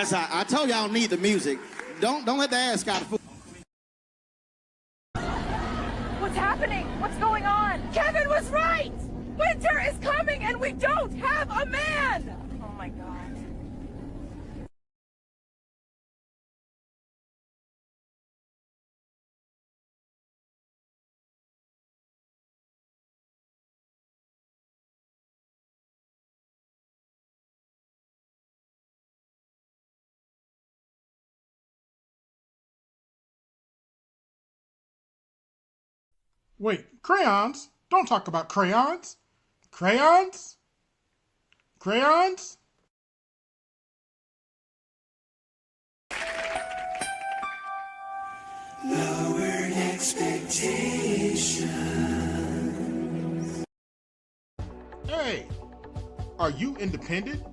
That's how I told y'all need the music. Don't let the ass got fool. What's happening? What's going on? Kevin was right! Winter is coming and we don't have a man! Oh my God. Wait, crayons? Don't talk about crayons. Crayons? Crayons? Lowered expectations. Hey, are you independent?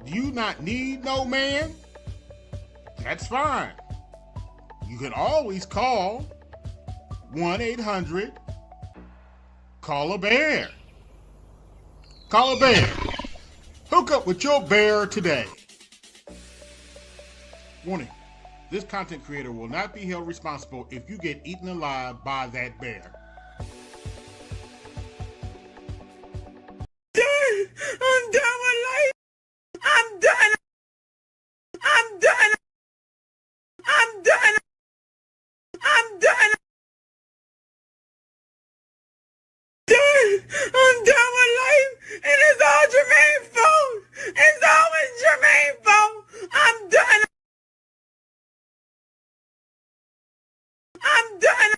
Do you not need no man? That's fine. You can always call 1-800-CALL-A-BEAR. Call a bear. Hook up with your bear today. Warning, this content creator will not be held responsible if you get eaten alive by that bear. I'm done with life. I'm done. I'm done. I'm done. I'm done. I'm done with life, and it's all Jermaine's fault. It's always Jermaine's fault. I'm done. I'm done.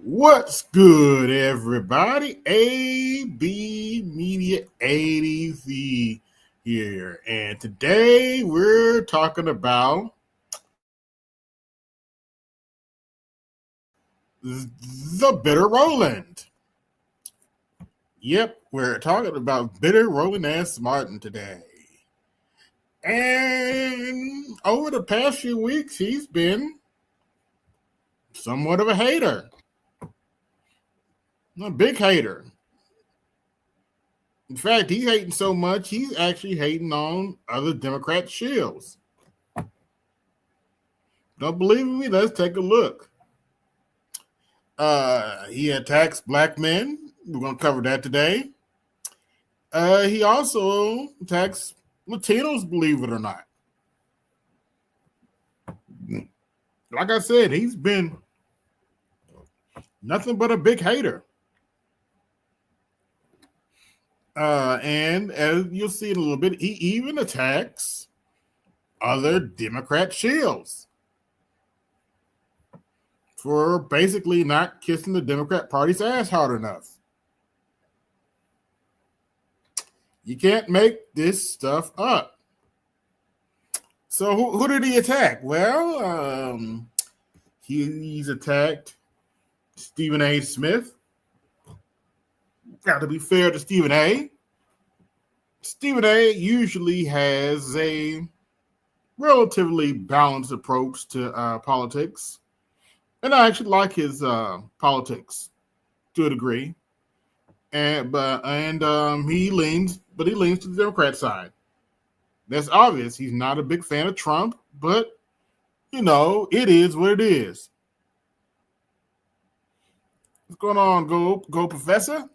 What's good, everybody? AB Media 80Z here, and today we're talking about the bitter Roland. Yep, we're talking about bitter Roland Martin today. And over the past few weeks, he's been somewhat of a hater. A big hater. In fact, he's hating so much, he's actually hating on other Democrat shills. Don't believe me? Let's take a look. He attacks black men. We're going to cover that today. He also attacks Latinos, believe it or not. Like I said, he's been nothing but a big hater. And as you'll see in a little bit, he even attacks other Democrat shills for basically not kissing the Democrat Party's ass hard enough. You can't make this stuff up. So who did he attack? Well, he's attacked Stephen A. Smith. Got to be fair to Stephen A. Stephen A. usually has a relatively balanced approach to politics, and I actually like his politics to a degree. And he leans to the Democrat side. That's obvious. He's not a big fan of Trump, but it is what it is. What's going on, Go Professor?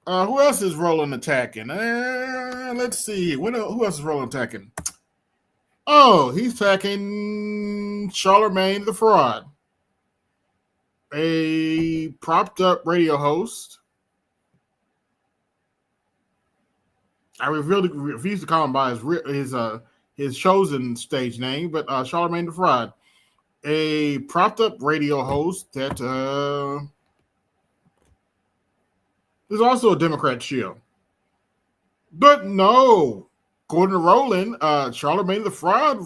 Who else is Roland attacking? Let's see. Who else is Roland attacking? Oh, he's attacking Charlemagne the Fraud, a propped up radio host. I refuse to call him by his chosen stage name, but Charlemagne the Fraud, a propped up radio host that is also a Democrat shield. But no, according to Roland, Charlemagne the Fraud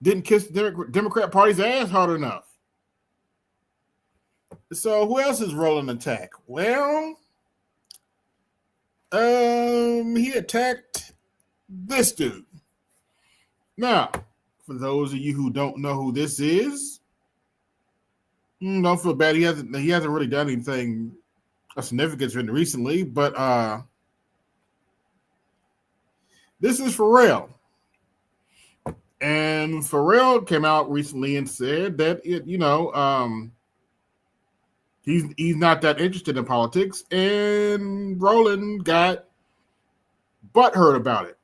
didn't kiss the Democrat Party's ass hard enough. So who else is rolling attack? Well, he attacked this dude. Now, for those of you who don't know who this is, don't feel bad. He hasn't really done anything of significance recently, but this is Pharrell. And Pharrell came out recently and said that he's not that interested in politics, and Roland got butthurt about it.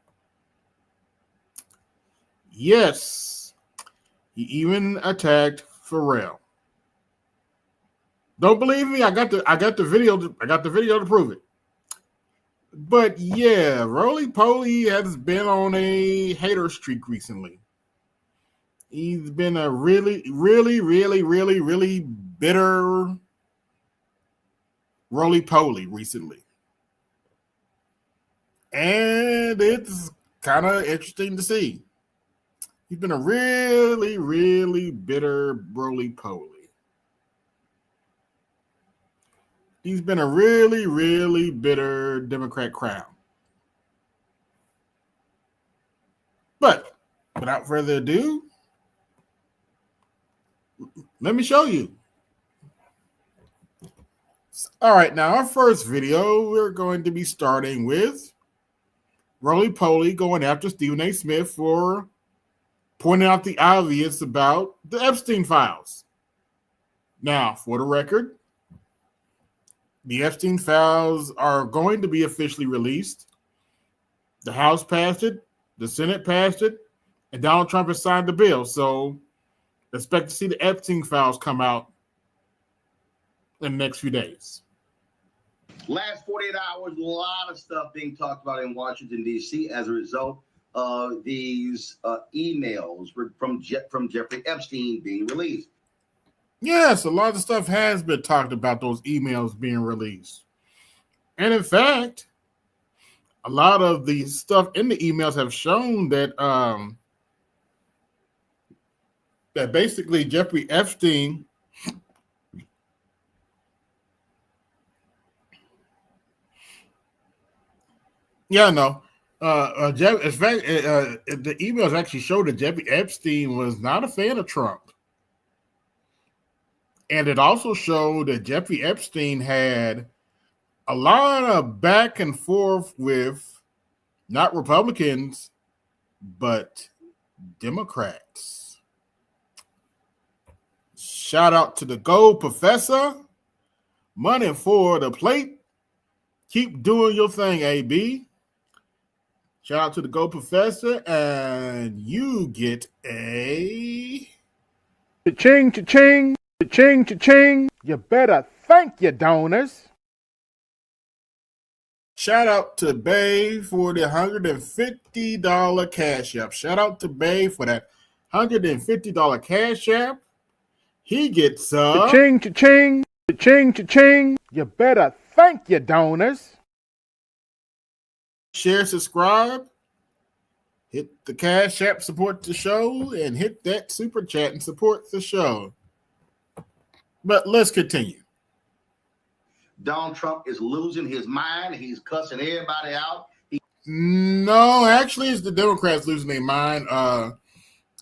Yes, he even attacked Pharrell. Don't believe me? I got the video to prove it. But yeah, Roly Poly has been on a hater streak recently. He's been a really, really, really, really, really bitter Roly Poly recently. And it's kind of interesting to see. He's been a really, really bitter Roly Poly. He's been a really, really bitter Democrat crown. But without further ado, let me show you. All right, now our first video, we're going to be starting with Roly Poly going after Stephen A. Smith for pointing out the obvious about the Epstein files. Now, for the record, the Epstein files are going to be officially released. The House passed it, the Senate passed it, and Donald Trump has signed the bill. So expect to see the Epstein files come out in the next few days. Last 48 hours, a lot of stuff being talked about in Washington, D.C. as a result of these emails from Jeffrey Epstein being released. Yes, a lot of stuff has been talked about those emails being released. And in fact, a lot of the stuff in the emails have shown that that basically Jeffrey Epstein the emails actually show that Jeffrey Epstein was not a fan of Trump. And it also showed that Jeffrey Epstein had a lot of back and forth with not Republicans, but Democrats. Shout out to the Gold Professor. Money for the plate. Keep doing your thing, AB. Shout out to the Gold Professor, and you get a cha-ching, cha-ching. Cha-ching, cha-ching. You better thank your donors. Shout out to Bay for the $150 cash app. Shout out to Bay for that $150 cash app. He gets cha-ching, cha-ching. Cha-ching, cha-ching. You better thank your donors. Share, subscribe. Hit the cash app, support the show, and hit that super chat and support the show. But let's continue. Donald Trump is losing his mind. He's cussing everybody out. No, actually, it's the Democrats losing their mind.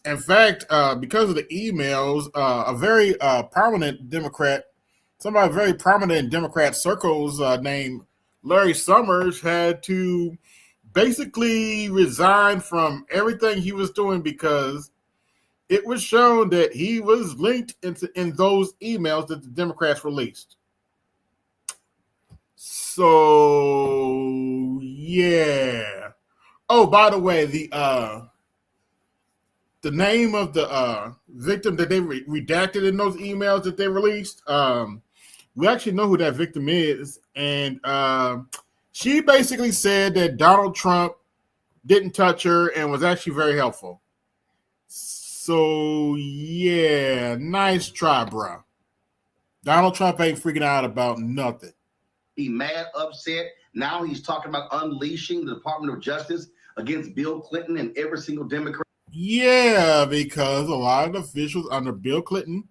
In fact, because of the emails, a very prominent Democrat, somebody very prominent in Democrat circles named Larry Summers had to basically resign from everything he was doing because it was shown that he was linked in those emails that the Democrats released. So, yeah. Oh, by the way, the name of the victim that they redacted in those emails that they released, we actually know who that victim is. And she basically said that Donald Trump didn't touch her and was actually very helpful. So, yeah, nice try, bro. Donald Trump ain't freaking out about nothing. He mad, upset. Now he's talking about unleashing the Department of Justice against Bill Clinton and every single Democrat. Yeah, because a lot of the officials under Bill Clinton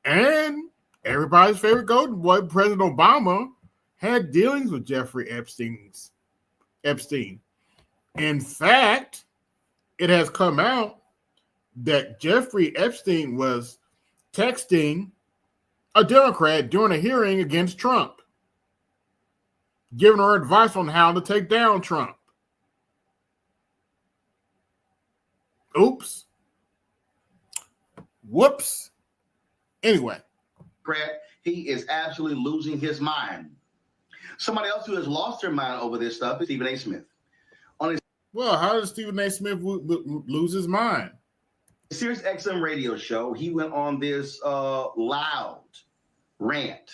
and everybody's favorite golden boy, President Obama, had dealings with Jeffrey Epstein. In fact, it has come out that Jeffrey Epstein was texting a Democrat during a hearing against Trump, giving her advice on how to take down Trump. Oops. Whoops. Anyway. He is absolutely losing his mind. Somebody else who has lost their mind over this stuff is Stephen A. Smith. Well, how does Stephen A. Smith lose his mind? Sirius XM radio show, he went on this loud rant.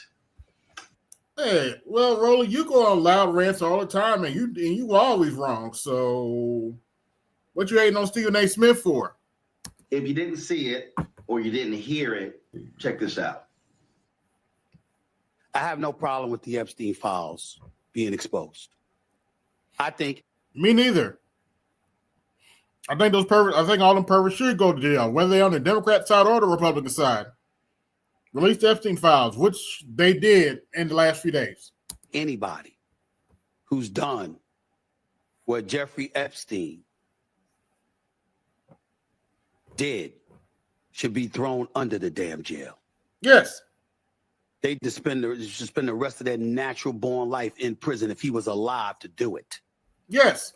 Hey, well, Roland, you go on loud rants all the time, and you always wrong. So, what you hating on Stephen A. Smith for? If you didn't see it or you didn't hear it, check this out. I have no problem with the Epstein files being exposed. I think. Me neither. I think all them perverts should go to jail, whether they're on the Democrat side or the Republican side. Release the Epstein files, which they did in the last few days. Anybody who's done what Jeffrey Epstein did should be thrown under the damn jail. Yes. They should spend the rest of their natural born life in prison if he was alive to do it. Yes.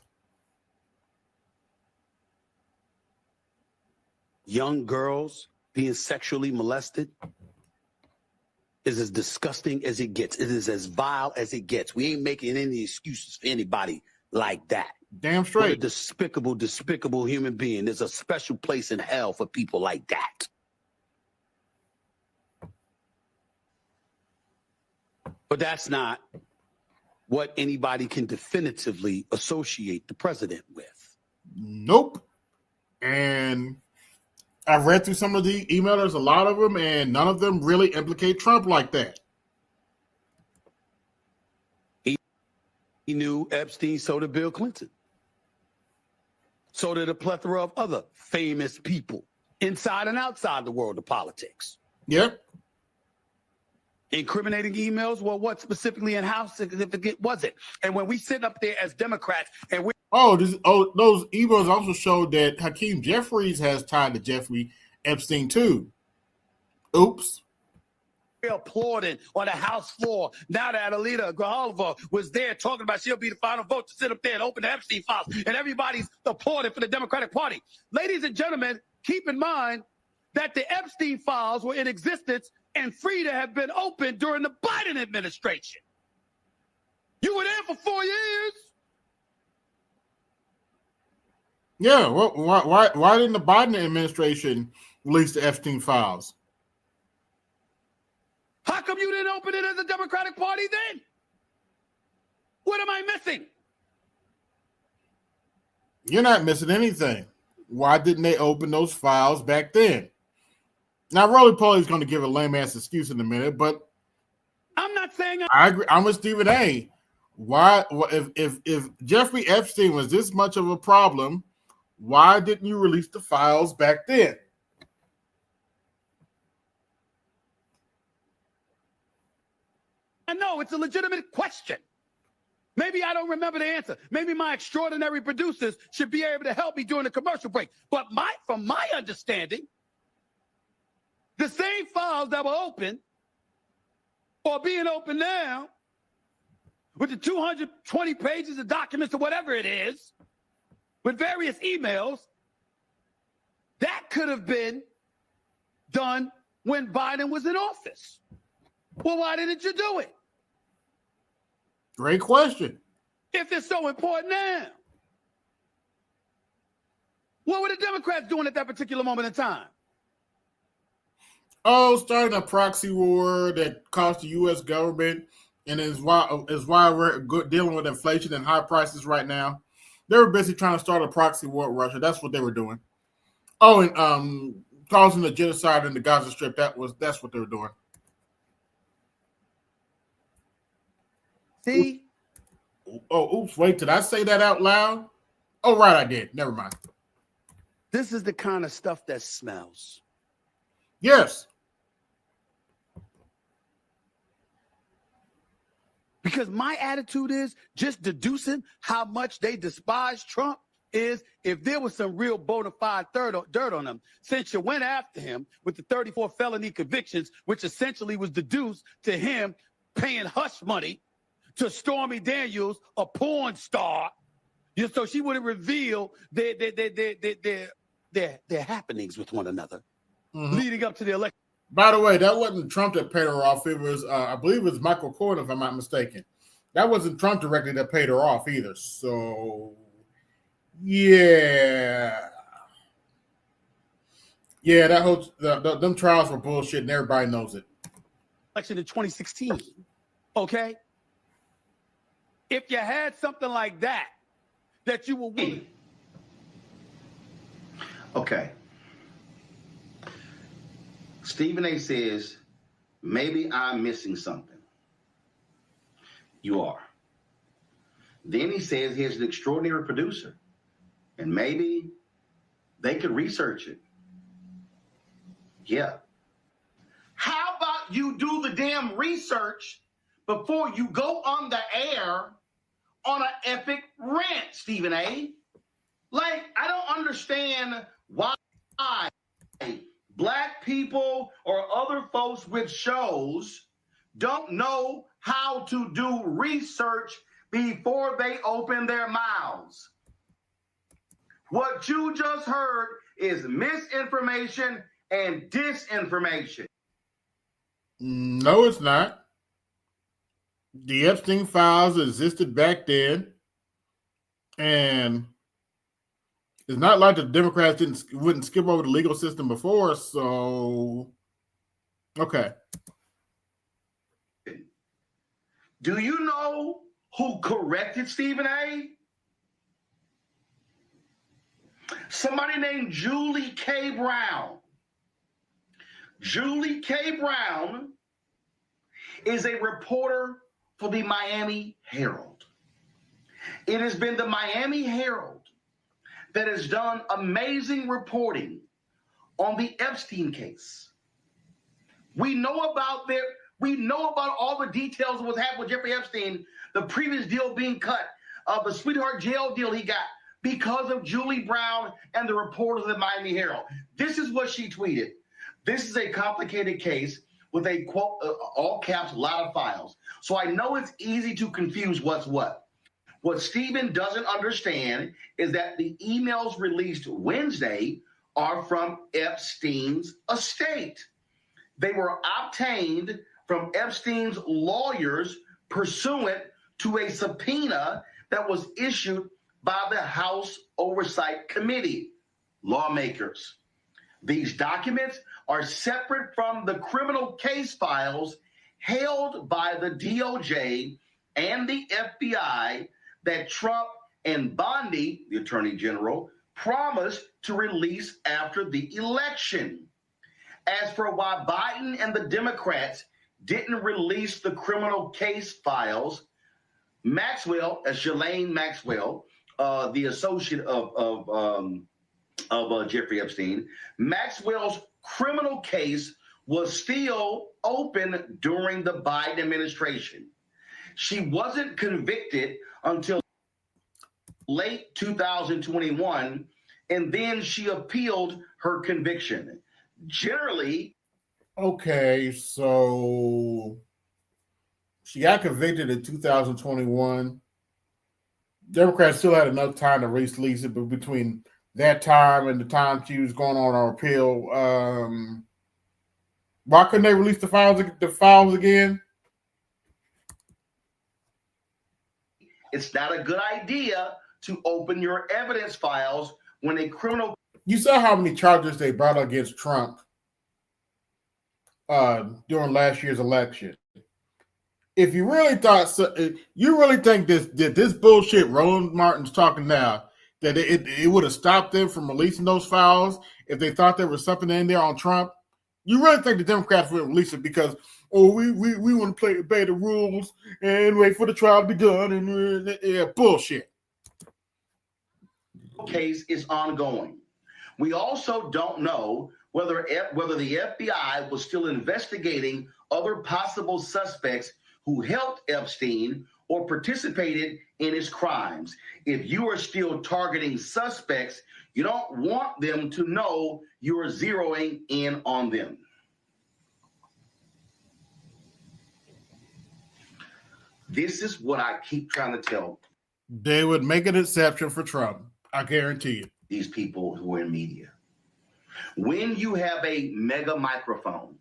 Young girls being sexually molested is as disgusting as it gets. It is as vile as it gets. We ain't making any excuses for anybody like that. Damn straight. What a despicable, despicable human being. There's a special place in hell for people like that. But that's not what anybody can definitively associate the president with. Nope. And I've read through some of the emailers, a lot of them, and none of them really implicate Trump like that. He knew Epstein, so did Bill Clinton. So did a plethora of other famous people inside and outside the world of politics. Yep. Incriminating emails? Well, what specifically and how significant was it? And when we sit up there as Democrats and we those emails also showed that Hakeem Jeffries has tied to Jeffrey Epstein too. Oops. applauding on the House floor now that Alita Grijalva was there talking about she'll be the final vote to sit up there and open the Epstein files, and everybody's applauding for the Democratic Party. Ladies and gentlemen, keep in mind that the Epstein files were in existence and free to have been opened during the Biden administration. You were there for 4 years. Yeah, well, why didn't the Biden administration release the Epstein files? How come you didn't open it as a Democratic Party then? What am I missing? You're not missing anything. Why didn't they open those files back then? Now, Roly Poly's going to give a lame-ass excuse in a minute, but I'm not saying I agree. I'm with Stephen A. Why, if Jeffrey Epstein was this much of a problem, why didn't you release the files back then? I know it's a legitimate question. Maybe I don't remember the answer. Maybe my extraordinary producers should be able to help me during the commercial break. But from my understanding, the same files that were open or being open now with the 220 pages of documents or whatever it is, with various emails, that could have been done when Biden was in office. Well, why didn't you do it? Great question. If it's so important now. What were the Democrats doing at that particular moment in time? Oh, starting a proxy war that cost the U.S. government, and is why we're dealing with inflation and high prices right now. They were basically trying to start a proxy war with Russia. That's what they were doing. Oh, and causing the genocide in the Gaza Strip. That's what they were doing. See? Oh, oops, wait, did I say that out loud? Oh, right, I did. Never mind. This is the kind of stuff that smells. Yes. Because my attitude is just deducing how much they despise Trump is if there was some real bona fide dirt on him, since you went after him with the 34 felony convictions, which essentially was deduced to him paying hush money to Stormy Daniels, a porn star, so she wouldn't reveal their happenings with one another leading up to the election. By the way, that wasn't Trump that paid her off. It was, I believe it was Michael Cohen, if I'm not mistaken. That wasn't Trump directly that paid her off either. So, yeah. Yeah, that whole, them trials were bullshit and everybody knows it. Election in 2016, okay? If you had something like that you were willing. Okay. Stephen A says, maybe I'm missing something. You are. Then he says he's an extraordinary producer, and maybe they could research it. Yeah. How about you do the damn research before you go on the air on an epic rant, Stephen A? Like, I don't understand why Black people or other folks with shows don't know how to do research before they open their mouths. What you just heard is misinformation and disinformation. No, it's not. The Epstein files existed back then, and it's not like the Democrats wouldn't skip over the legal system before. So, okay. Do you know who corrected Stephen A? Somebody named Julie K. Brown. Julie K. Brown is a reporter for the Miami Herald. It has been the Miami Herald that has done amazing reporting on the Epstein case. We know about all the details of what's happened with Jeffrey Epstein, the previous deal being cut, the sweetheart jail deal he got because of Julie Brown and the reporters of the Miami Herald. This is what she tweeted. This is a complicated case with a quote, all caps, a lot of files. So I know it's easy to confuse what's what. What Stephen doesn't understand is that the emails released Wednesday are from Epstein's estate. They were obtained from Epstein's lawyers pursuant to a subpoena that was issued by the House Oversight Committee, lawmakers. These documents are separate from the criminal case files held by the DOJ and the FBI that Trump and Bondi, the Attorney General, promised to release after the election. As for why Biden and the Democrats didn't release the criminal case files, Maxwell, Ghislaine Maxwell, the associate of Jeffrey Epstein, Maxwell's criminal case was still open during the Biden administration. She wasn't convicted until late 2021, and then she appealed her conviction. Generally, okay, so she got convicted in 2021. Democrats still had enough time to release it, but between that time and the time she was going on her appeal, why couldn't they release the files again? it's not a good idea to open your evidence files when a criminal. You saw how many charges they brought against Trump during last year's election. If you really thought, you really think this bullshit Roland Martin's talking now, that it would have stopped them from releasing those files if they thought there was something in there on Trump? You really think the Democrats would release it because, we want to obey the rules and wait for the trial to be done and bullshit. Case is ongoing. We also don't know whether the FBI was still investigating other possible suspects who helped Epstein or participated in his crimes. If you are still targeting suspects, you don't want them to know you are zeroing in on them. This is what I keep trying to tell. They would make an exception for Trump. I guarantee you. These people who are in media. When you have a mega microphone,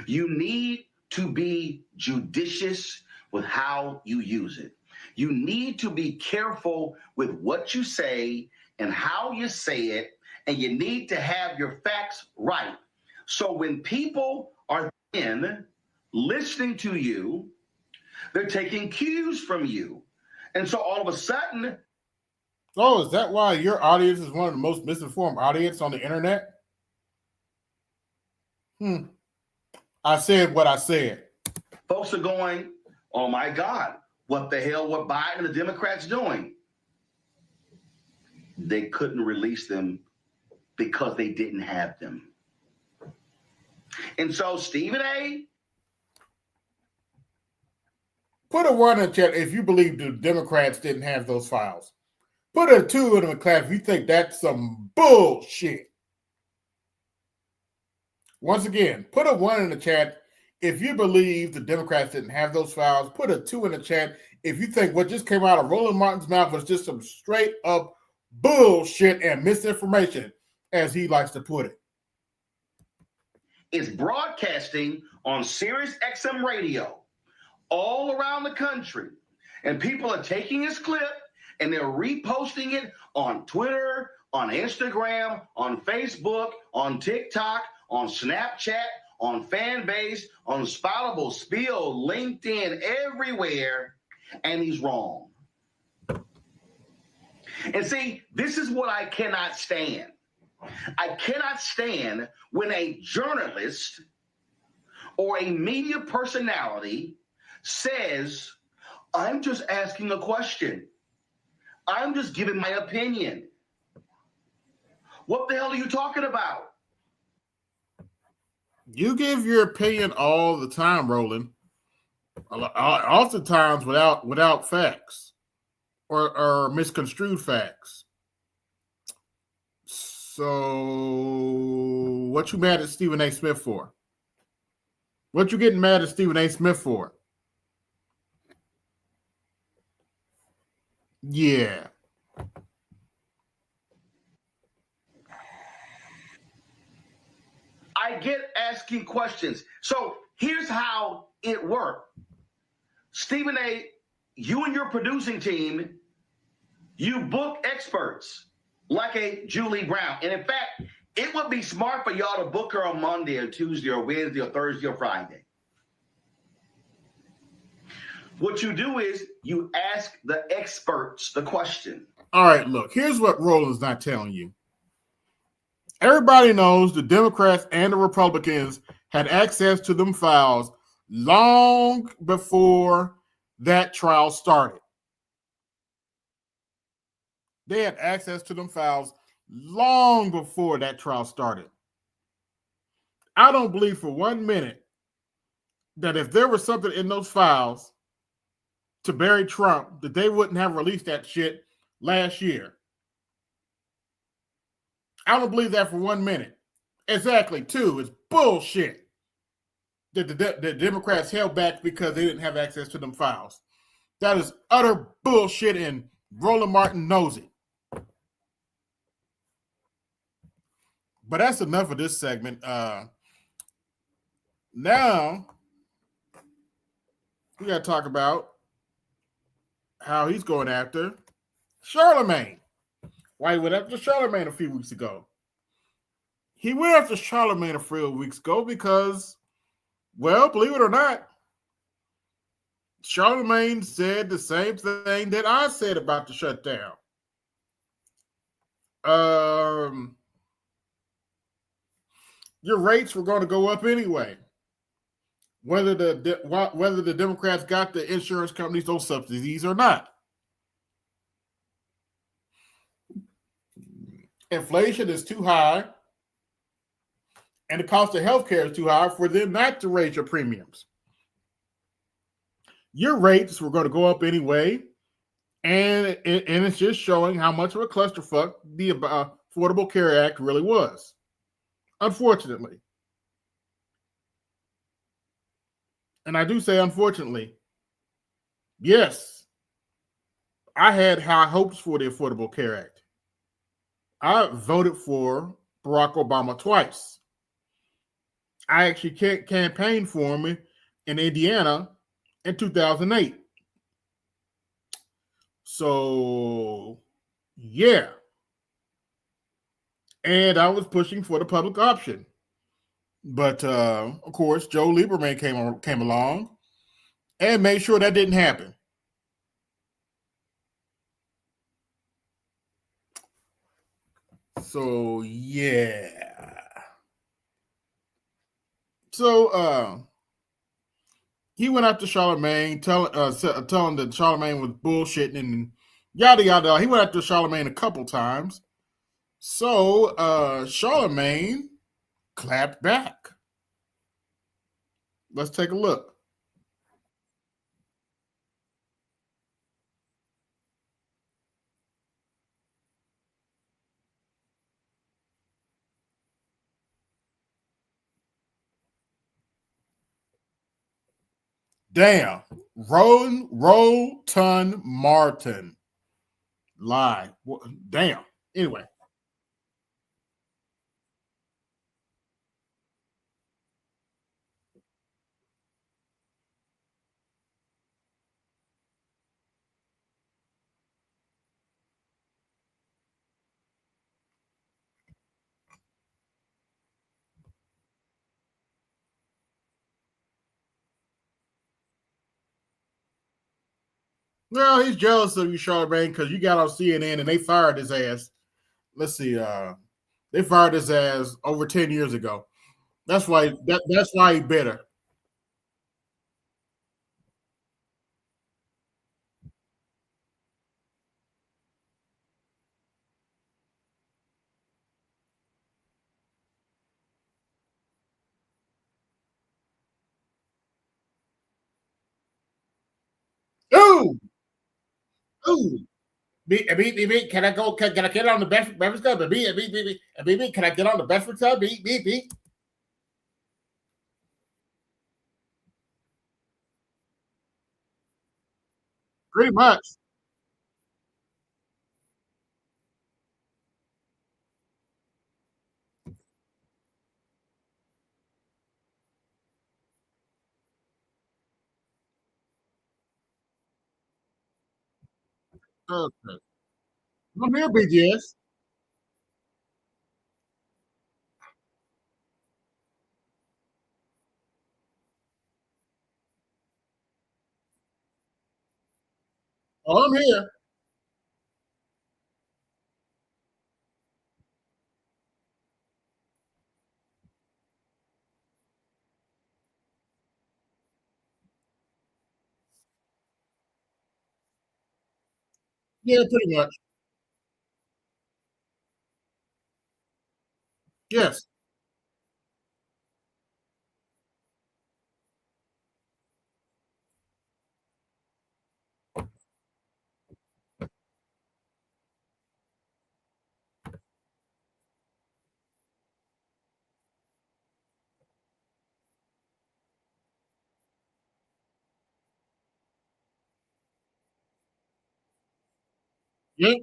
you need to be judicious with how you use it. You need to be careful with what you say and how you say it, and you need to have your facts right. So when people are in listening to you, they're taking cues from you. And so all of a sudden... Oh, is that why your audience is one of the most misinformed audience on the internet? I said what I said. Folks are going, oh my God, what the hell were Biden and the Democrats doing? They couldn't release them because they didn't have them. And so Stephen A. Put a 1 in the chat if you believe the Democrats didn't have those files. Put a 2 in the class if you think that's some bullshit. Once again, put a 1 in the chat if you believe the Democrats didn't have those files. Put a 2 in the chat if you think what just came out of Roland Martin's mouth was just some straight up bullshit and misinformation, as he likes to put it. Is broadcasting on Sirius XM radio all around the country, and people are taking this clip and they're reposting it on Twitter, on Instagram, on Facebook, on TikTok, on Snapchat, on Fanbase, on Spoutable, Spill, LinkedIn, everywhere, and he's wrong. And see, this is what I cannot stand. I cannot stand when a journalist or a media personality says, I'm just asking a question. I'm just giving my opinion. What the hell are you talking about? You give your opinion all the time, Roland. Oftentimes without facts or misconstrued facts. So what you mad at Stephen A. Smith for? What you getting mad at Stephen A. Smith for? Yeah. I get asking questions. So here's how it worked. Stephen A., you and your producing team, you book experts like a Julie Brown. And in fact, it would be smart for y'all to book her on Monday or Tuesday or Wednesday or Thursday or Friday. What you do is you ask the experts the question. All right, look, here's what Roland's not telling you. Everybody knows the Democrats and the Republicans had access to them files long before that trial started. They had access to them files long before that trial started. I don't believe for 1 minute that if there was something in those files to bury Trump, that they wouldn't have released that shit last year. I don't believe that for 1 minute. Exactly. 2, it's bullshit that the Democrats held back because they didn't have access to them files. That is utter bullshit, and Roland Martin knows it. But that's enough of this segment. Now, we got to talk about how he's going after Charlemagne. Why he went after Charlemagne a few weeks ago. He went after Charlemagne a few weeks ago because, well, believe it or not, Charlemagne said the same thing that I said about the shutdown. Your rates were going to go up anyway. Whether the Democrats got the insurance companies those subsidies or not. inflation is too high and the cost of healthcare is too high for them not to raise your premiums. Your rates were going to go up anyway, and it's just showing how much of a clusterfuck the Affordable Care Act really was, unfortunately. And I do say unfortunately. Yes, I had high hopes for the Affordable Care Act. I voted for Barack Obama twice. I actually campaigned for him in Indiana in 2008. So, yeah. And I was pushing for the public option. But, of course, Joe Lieberman came along and made sure that didn't happen. So, yeah. So, he went after Charlemagne, telling that Charlemagne was bullshitting and yada yada. He went after Charlemagne a couple times. So Charlemagne clapped back. Let's take a look. Damn. Roland Martin. Lie. Damn. Anyway. Well, he's jealous of you, Charlemagne, because you got on CNN and they fired his ass. Let's see. They fired his ass over 10 years ago. That's why he bitter. Ooh, ooh. Can I go? Can I get on the Breakfast Club? Can I get on the Breakfast Club? Pretty much. Okay. I'm here, BGS. Oh, I'm here. Yeah, pretty much. Yes. Yeah.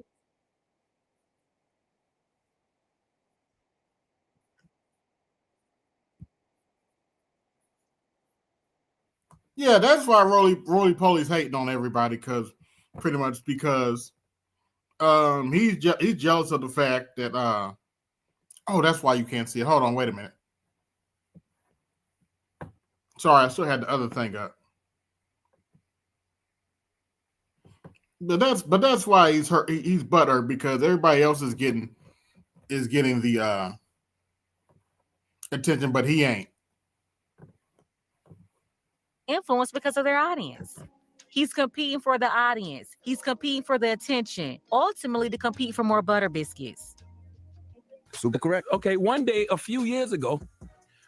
Yeah, that's why Roly Poly's hating on everybody because he's jealous of the fact that oh, that's why you can't see it. Hold on, wait a minute. Sorry, I still had the other thing up. But that's why he's hurt. He's butthurt because everybody else is getting the attention, but he ain't. Influence because of their audience. He's competing for the audience. He's competing for the attention, ultimately to compete for more butter biscuits. Super correct. Okay, one day, a few years ago,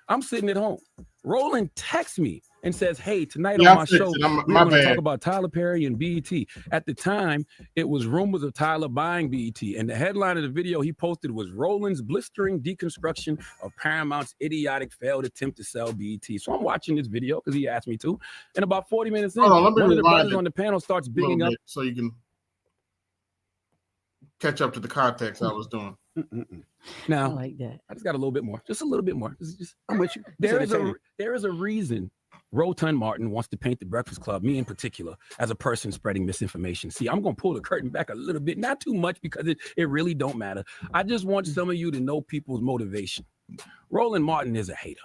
I'm sitting at home. Roland texts me and says, hey, tonight on my show, we're going to talk about Tyler Perry and BET. At the time, it was rumors of Tyler buying BET. And the headline of the video he posted was Roland's blistering deconstruction of Paramount's idiotic failed attempt to sell BET. So I'm watching this video because he asked me to. And about 40 minutes in, one of the brothers on the panel starts bigging up. So you can catch up to the context I was doing. Now, I like that. I just got a little bit more, just a little bit more. I'm with you. There is a reason Roland Martin wants to paint the Breakfast Club, me in particular, as a person spreading misinformation. See, I'm going to pull the curtain back a little bit, not too much because it really don't matter. I just want some of you to know people's motivation. Roland Martin is a hater.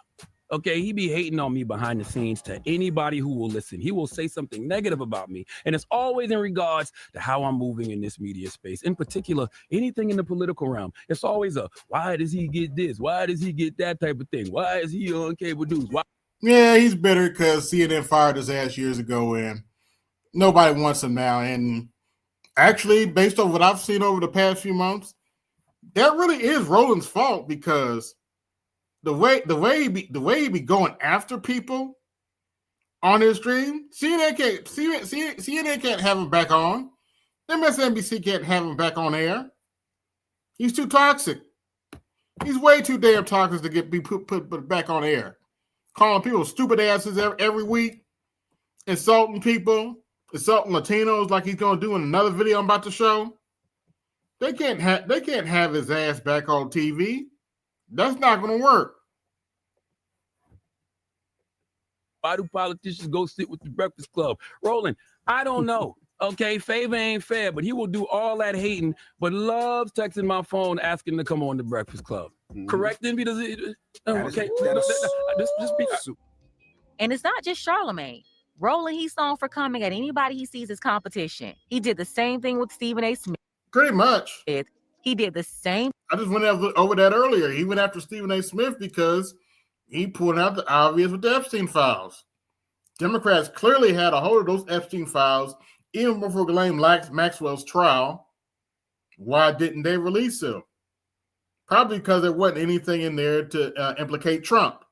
Okay, he be hating on me behind the scenes to anybody who will listen. He will say something negative about me, and it's always in regards to how I'm moving in this media space. In particular, anything in the political realm. It's always a, why does he get this? Why does he get that type of thing? Why is he on cable news? Why? Yeah, he's bitter because CNN fired his ass years ago, and nobody wants him now. And actually, based on what I've seen over the past few months, that really is Roland's fault because the way he be going after people on his stream, CNN can't have him back on. MSNBC can't have him back on air. He's too toxic. He's way too damn toxic to be put back on air. Calling people stupid asses every week, insulting people, insulting Latinos like he's gonna do in another video I'm about to show. They can't have his ass back on TV. That's not gonna work. Why do politicians go sit with the Breakfast Club? Roland, I don't know. Okay, favor ain't fair, but he will do all that hating, but loves texting my phone asking to come on the Breakfast Club. Correct, Envy? Does it? Okay. Just be. And it's not just Charlamagne. Roland, he's known for coming at anybody he sees as competition. He did the same thing with Stephen A. Smith. Pretty much. He did the same. I just went over that earlier. He went after Stephen A. Smith because he pulled out the obvious with the Epstein files. Democrats clearly had a hold of those Epstein files even before Ghislaine Maxwell's trial. Why didn't they release him? Probably because there wasn't anything in there to implicate Trump.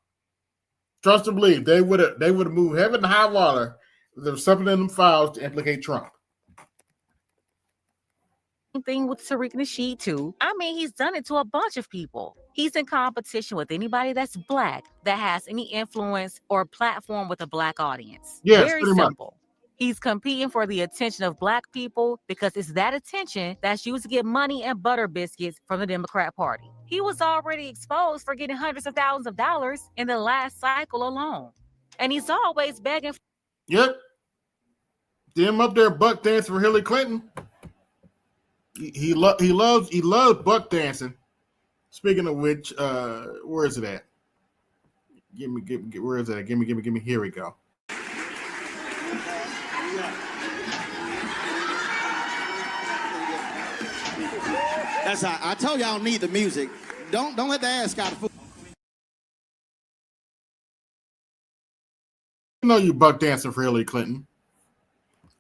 Trust and believe, they would have moved heaven and high water if there was something in them files to implicate Trump. Thing with Tariq Nasheed too. I mean, he's done it to a bunch of people. He's in competition with anybody that's black that has any influence or platform with a black audience. Yes, very pretty simple. much. He's competing for the attention of black people because it's that attention that's used to get money and butter biscuits from the Democrat Party. He was already exposed for getting hundreds of thousands of dollars in the last cycle alone. And he's always begging. Yep. Them up there buck dancing for Hillary Clinton. He loves buck dancing. Speaking of which, where is it at? Where is it at? Give me. Here we go. That's how I told y'all need the music. Don't let the ass out of food. You know you buck dancing for Hillary Clinton.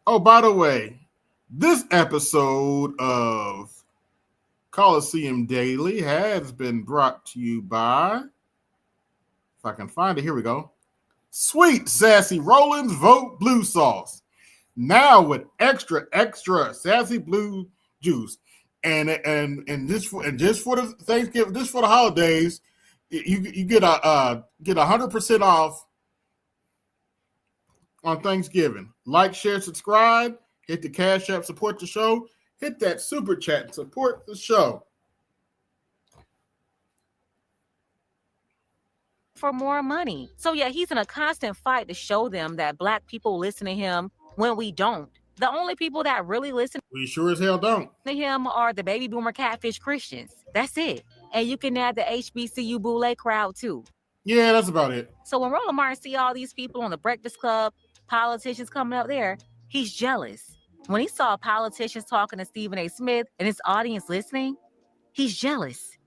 Oh, by the way, this episode of Colosseum Daily has been brought to you by, if I can find it, here we go. Sweet Sassy Roland's Vote Blue Sauce. Now with extra sassy blue juice. And just for the Thanksgiving, just for the holidays, you get 100% off on Thanksgiving. Like, share, subscribe, hit the Cash App, support the show, hit that super chat and support the show. For more money. So yeah, he's in a constant fight to show them that black people listen to him when we don't. The only people that really listen We sure as hell don't. to him are the baby boomer catfish Christians. That's it. And you can add the HBCU Boule crowd too. Yeah, that's about it. So when Roland Martin see all these people on the Breakfast Club, politicians coming up there, he's jealous. When he saw politicians talking to Stephen A. Smith and his audience listening, he's jealous.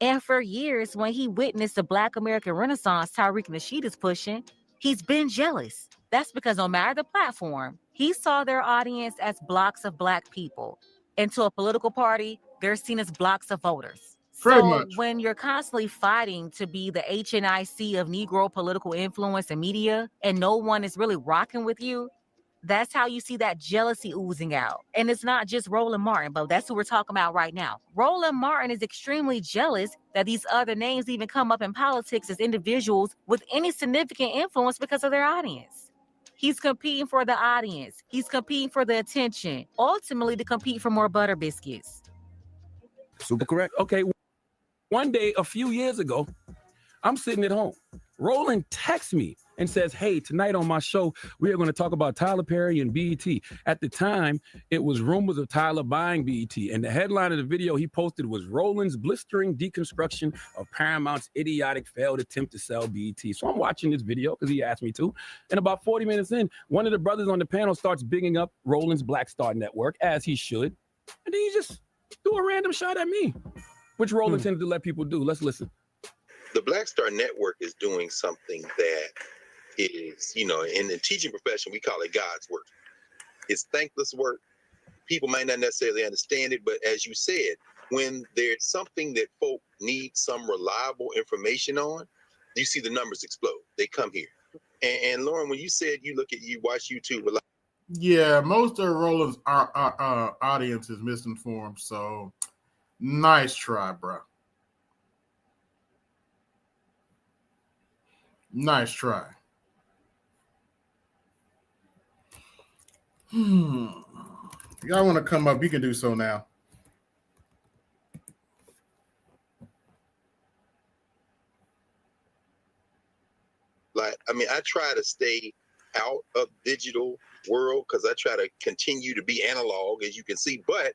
And for years, when he witnessed the Black American Renaissance Tariq Nasheed is pushing, he's been jealous. That's because no matter the platform, he saw their audience as blocks of black people. And to a political party, they're seen as blocks of voters. Pretty So much. when you're constantly fighting to be the HNIC of Negro political influence and media, and no one is really rocking with you, that's how you see that jealousy oozing out. And it's not just Roland Martin, but that's who we're talking about right now. Roland Martin is extremely jealous that these other names even come up in politics as individuals with any significant influence because of their audience. He's competing for the audience. He's competing for the attention, ultimately to compete for more butter biscuits. Super correct. Okay. One day, a few years ago, I'm sitting at home. Roland texts me and says, hey, tonight on my show, we are going to talk about Tyler Perry and BET. At the time, it was rumors of Tyler buying BET. And the headline of the video he posted was Roland's blistering deconstruction of Paramount's idiotic failed attempt to sell BET. So I'm watching this video because he asked me to. And about 40 minutes in, one of the brothers on the panel starts bigging up Roland's Black Star Network, as he should. And then he just threw a random shot at me, which Roland tended to let people do. Let's listen. The Black Star Network is doing something that is, in the teaching profession, we call it God's work. It's thankless work. People might not necessarily understand it, but as you said, when there's something that folk need some reliable information on, you see the numbers explode. They come here. And Lauren, when you said you watch YouTube a lot. Yeah, most of Roland's audience is misinformed, so nice try, bro. Nice try. Y'all want to come up, you can do so now. I try to stay out of digital world because I try to continue to be analog, as you can see, but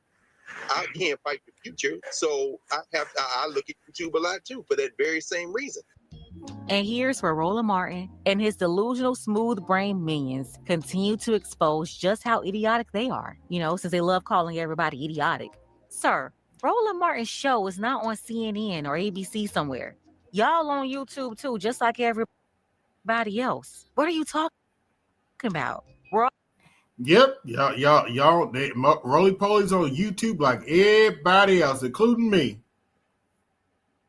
I can't fight the future. So I look at YouTube a lot too for that very same reason. And here's where Roland Martin and his delusional smooth brain minions continue to expose just how idiotic they are, since they love calling everybody idiotic. Sir, Roland Martin's show is not on CNN or ABC somewhere. Y'all on YouTube too, just like everybody else. What are you talking about? Yep, y'all, roly-poly's on YouTube like everybody else, including me.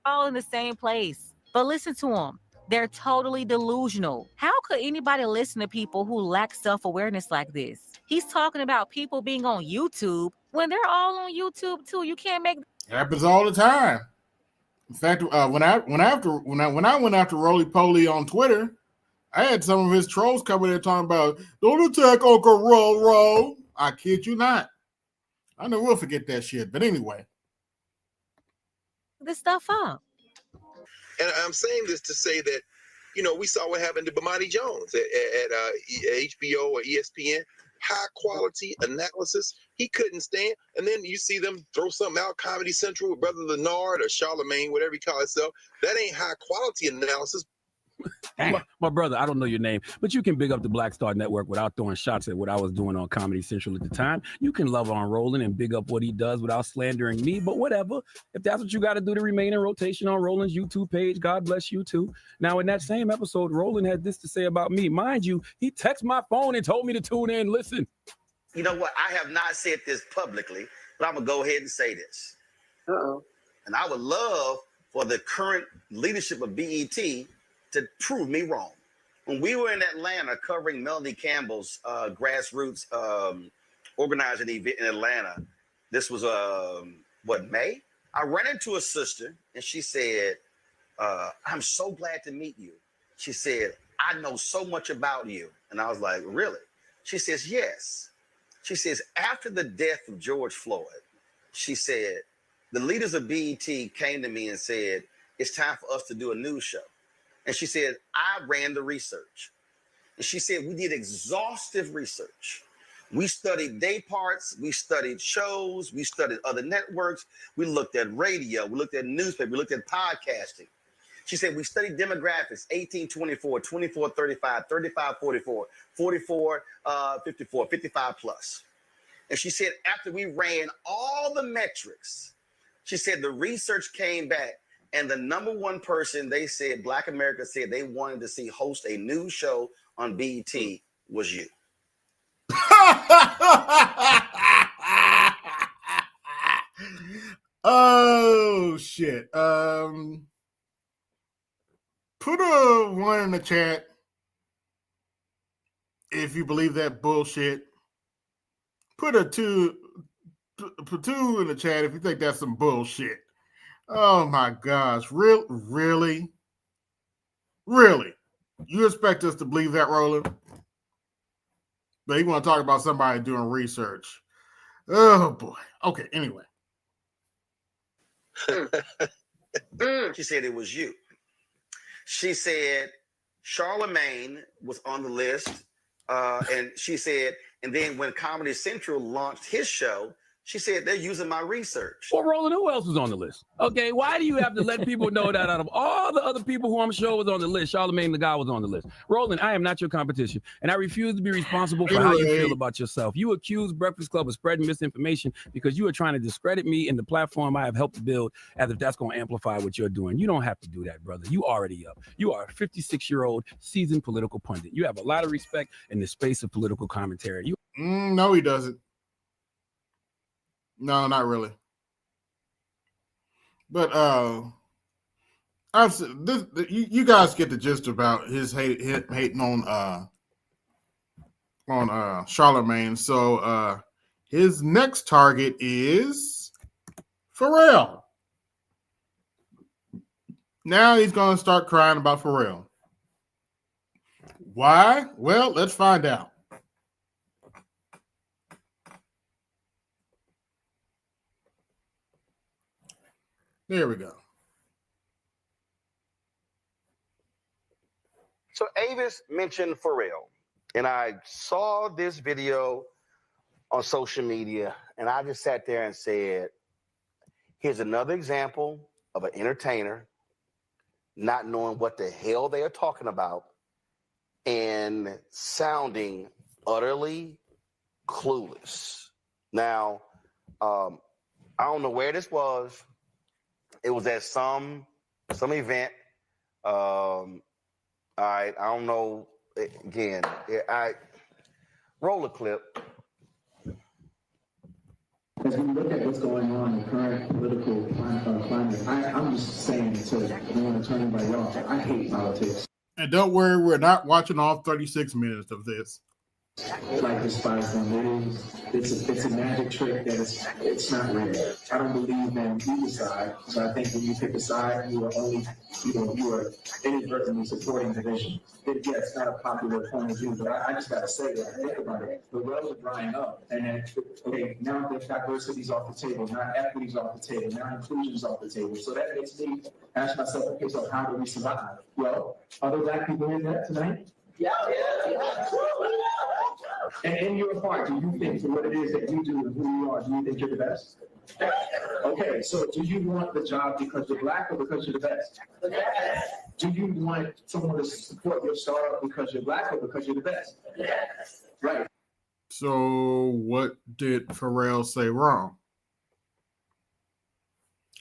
All in the same place. But listen to them. They're totally delusional. How could anybody listen to people who lack self-awareness like this? He's talking about people being on YouTube when they're all on YouTube too. You can't make. It happens all the time. In fact, when I went after roly-poly on Twitter, I had some of his trolls coming in talking about, don't attack Uncle Roll. I kid you not. I know we'll forget that shit. But anyway. This stuff up. And I'm saying this to say that, we saw what happened to Bomani Jones at HBO or ESPN. High quality analysis. He couldn't stand. And then you see them throw something out, Comedy Central with Brother Leonard or Charlemagne, whatever he calls himself. That ain't high quality analysis. My brother, I don't know your name, but you can big up the Black Star Network without throwing shots at what I was doing on Comedy Central at the time. You can love on Roland and big up what he does without slandering me, but whatever. If that's what you got to do to remain in rotation on Roland's YouTube page, God bless you too. Now, in that same episode, Roland had this to say about me. Mind you, he texted my phone and told me to tune in and listen. You know what? I have not said this publicly, but I'm going to go ahead and say this. And I would love for the current leadership of BET to prove me wrong. When we were in Atlanta covering Melanie Campbell's grassroots organizing event in Atlanta, this was May? I ran into a sister and she said, I'm so glad to meet you. She said, I know so much about you. And I was like, really? She says, yes. She says, after the death of George Floyd, she said, the leaders of BET came to me and said, it's time for us to do a news show. And she said, I ran the research. And she said, we did exhaustive research. We studied day parts, we studied shows, we studied other networks, we looked at radio, we looked at newspaper, we looked at podcasting. She said, we studied demographics, 18-24, 24-35, 35-44, 44-54, 55 plus. And she said, after we ran all the metrics, she said the research came back and the number one person they said, Black America said they wanted to see host a news show on BET was you. Oh shit. Put a 1 in the chat if you believe that bullshit. Put a 2 in the chat if you think that's some bullshit. Oh my gosh. Really? You expect us to believe that, Roland? But you want to talk about somebody doing research. Oh boy. Okay, anyway. She said it was you. She said Charlemagne was on the list. And she said, and then when Comedy Central launched his show, she said they're using my research. Well, Roland, who else was on the list? Okay, why do you have to let people know that out of all the other people who I'm sure was on the list, Charlemagne the guy was on the list? Roland, I am not your competition, and I refuse to be responsible for how you feel about yourself. You accuse Breakfast Club of spreading misinformation because you are trying to discredit me and the platform I have helped to build, as if that's going to amplify what you're doing. You don't have to do that, brother. You already up. You are a 56-year-old seasoned political pundit. You have a lot of respect in the space of political commentary. No, he doesn't. No, not really. But you guys get the gist about his hating on Charlemagne. So his next target is Pharrell. Now he's going to start crying about Pharrell. Why? Well, let's find out. There we go. So Avis mentioned Pharrell, and I saw this video on social media, and I just sat there and said, here's another example of an entertainer not knowing what the hell they are talking about and sounding utterly clueless. Now, I don't know where this was. It was at some event. All right, I don't know. Again, I roll a clip. As we look at what's going on in the current political climate, I'm just saying to anyone turn anybody off, I hate politics. And don't worry, we're not watching all 36 minutes of this. Like despise them. It's a magic trick that it's not real. I don't believe in either side. So I think when you pick a side, you are inadvertently supporting division. Yeah, it's not a popular point of view, but I just gotta say that. Think about it. The wells are drying up, and then okay, now there's diversity's off the table, now equity's off the table, now inclusion's off the table. So that makes me ask myself, okay, so how do we survive? Well, are there black people in there tonight? Yeah. And in your heart, do you think for what it is that you do and who you are, do you think you're the best? Okay, so do you want the job because you're black or because you're the best? Do you want someone to support your startup because you're black or because you're the best? Right. So what did Pharrell say wrong?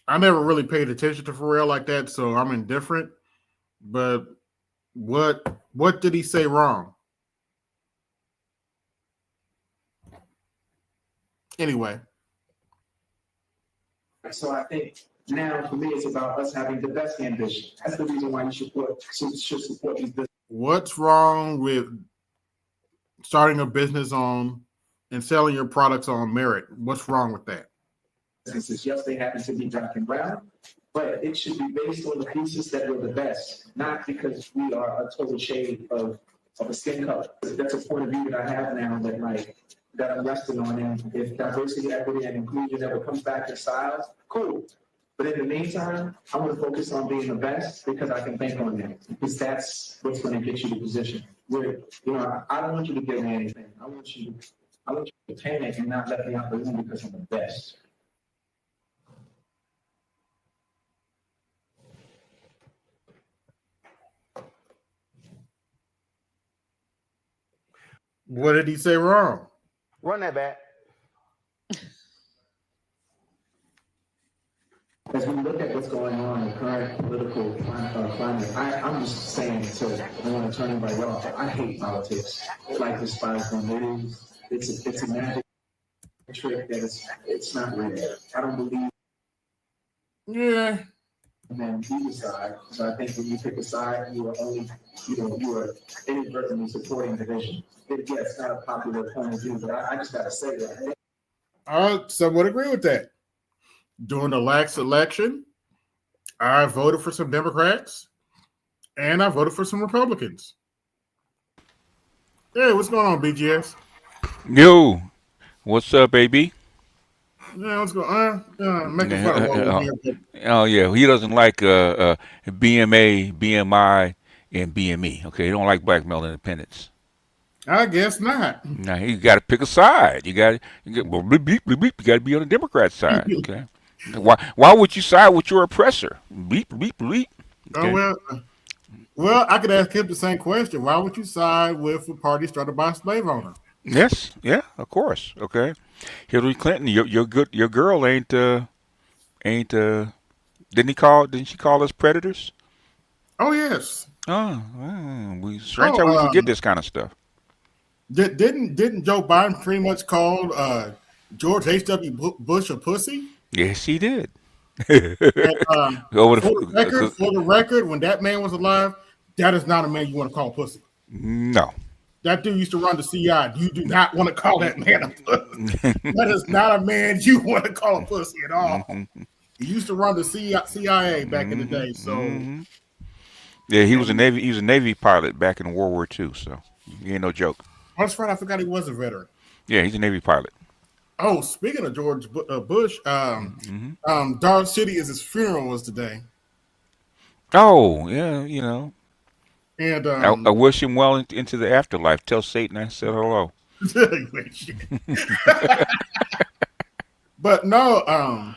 I never really paid attention to Pharrell like that, so I'm indifferent. But what did he say wrong? Anyway. So I think now for me it's about us having the best ambition. That's the reason why you should support these businesses. What's wrong with starting a business on and selling your products on merit? What's wrong with that? Yes, they happen to be black and brown, but it should be based on the thesis that we're the best, not because we are a total shade of a skin color. That's a point of view that I have now that I'm resting on. And if diversity, equity, and inclusion ever comes back in styles, cool. But in the meantime, I want to focus on being the best because I can bank on that. Because that's what's going to get you the position. Where, I don't want you to give me anything. I want you to panic and not let me out the room because I'm the best. What did he say wrong? Run that back. As we look at what's going on in the current political climate, I'm just saying to anyone turn anybody off, I hate politics. Like despise them. It's a magic trick that it's not real. I don't believe Yeah. And then you decide. So I think when you pick a side, you are only, you are inadvertently supporting division. Yeah, it's not a popular point of view, but I just got to say that. I somewhat agree with that. During the last election, I voted for some Democrats and I voted for some Republicans. Hey, what's going on, BGS? Yo, what's up, baby? Yeah, what's going on? Making fun of Roland here, but Oh yeah, he doesn't like BMA, BMI, and BME. Okay, he don't like black male independence. I guess not. Now you got to pick a side. You got to be on the Democrat side. Okay. Why would you side with your oppressor? Bleep bleep bleep. Oh Okay. well, I could ask him the same question. Why would you side with a party started by a slave owner? Yes. Yeah. Of course. Okay. Hillary Clinton, your girl ain't didn't she call us predators? Oh yes. Oh, we strange how we forget this kind of stuff. Didn't Joe Biden pretty much call George H.W. Bush a pussy? Yes, he did. And, for the record, when that man was alive, that is not a man you want to call a pussy. No. That dude used to run the CIA. You do not want to call that man a pussy. That is not a man you want to call a pussy at all. He used to run the CIA back in the day. So yeah, he was a Navy pilot back in World War II. So he ain't no joke. That's right. I forgot he was a veteran. Yeah, he's a Navy pilot. Oh, speaking of George Bush, Dodge City is his funeral was today. Oh, yeah, And I wish him well into the afterlife. Tell Satan I said hello. But no,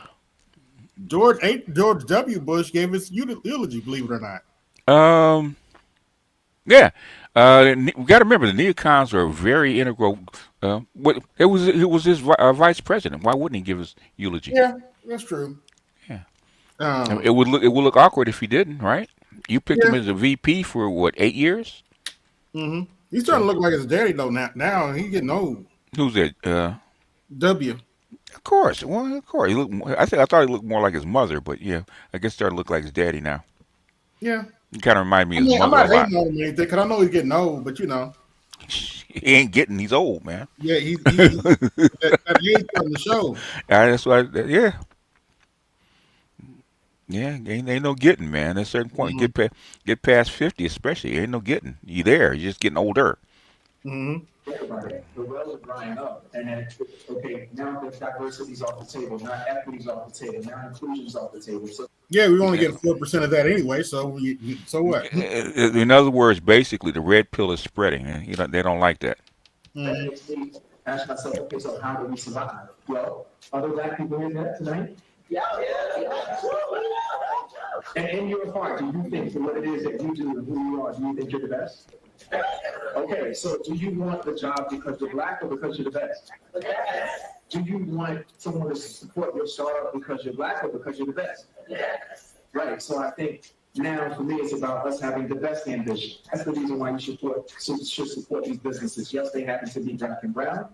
George W. Bush gave his eulogy, believe it or not. Yeah. We got to remember the neocons are very integral. It was his vice president. Why wouldn't he give his eulogy? Yeah, that's true. Yeah. It would look awkward if he didn't, right? You picked him as a VP for what, 8 years? Mm-hmm. He's starting to look like his daddy though. Now he's getting old. Who's that? W. Of course. Well, of course. I thought he looked more like his mother, but yeah, I guess starting to look like his daddy now. Yeah. He kind of remind me of his mother I'm not a lot. hating on him or anything because I know he's getting old, but he ain't getting. He's old, man. Yeah, he's at the age on the show. That's why. Yeah. Yeah, ain't no getting, man. At a certain point, get past 50, especially, ain't no getting. You there? You're just getting older. Mm-hmm. The wells are drying up, and then okay, now the diversity's off the table, now equity's off the table, now inclusion's off the table. So yeah, we're only getting 4% of that anyway. So so what? In other words, basically, the red pill is spreading, and they don't like that. That makes me ask myself, okay, so how do we survive? Well, other black people in that tonight? Yeah. And in your heart, do you think for what it is that you do and who you are, do you think you're the best? Okay, so do you want the job because you're black or because you're the best? Do you want someone to support your startup because you're black or because you're the best? Right, so I think now for me it's about us having the best ambition. That's the reason why you should support these businesses. Yes, they happen to be black and brown,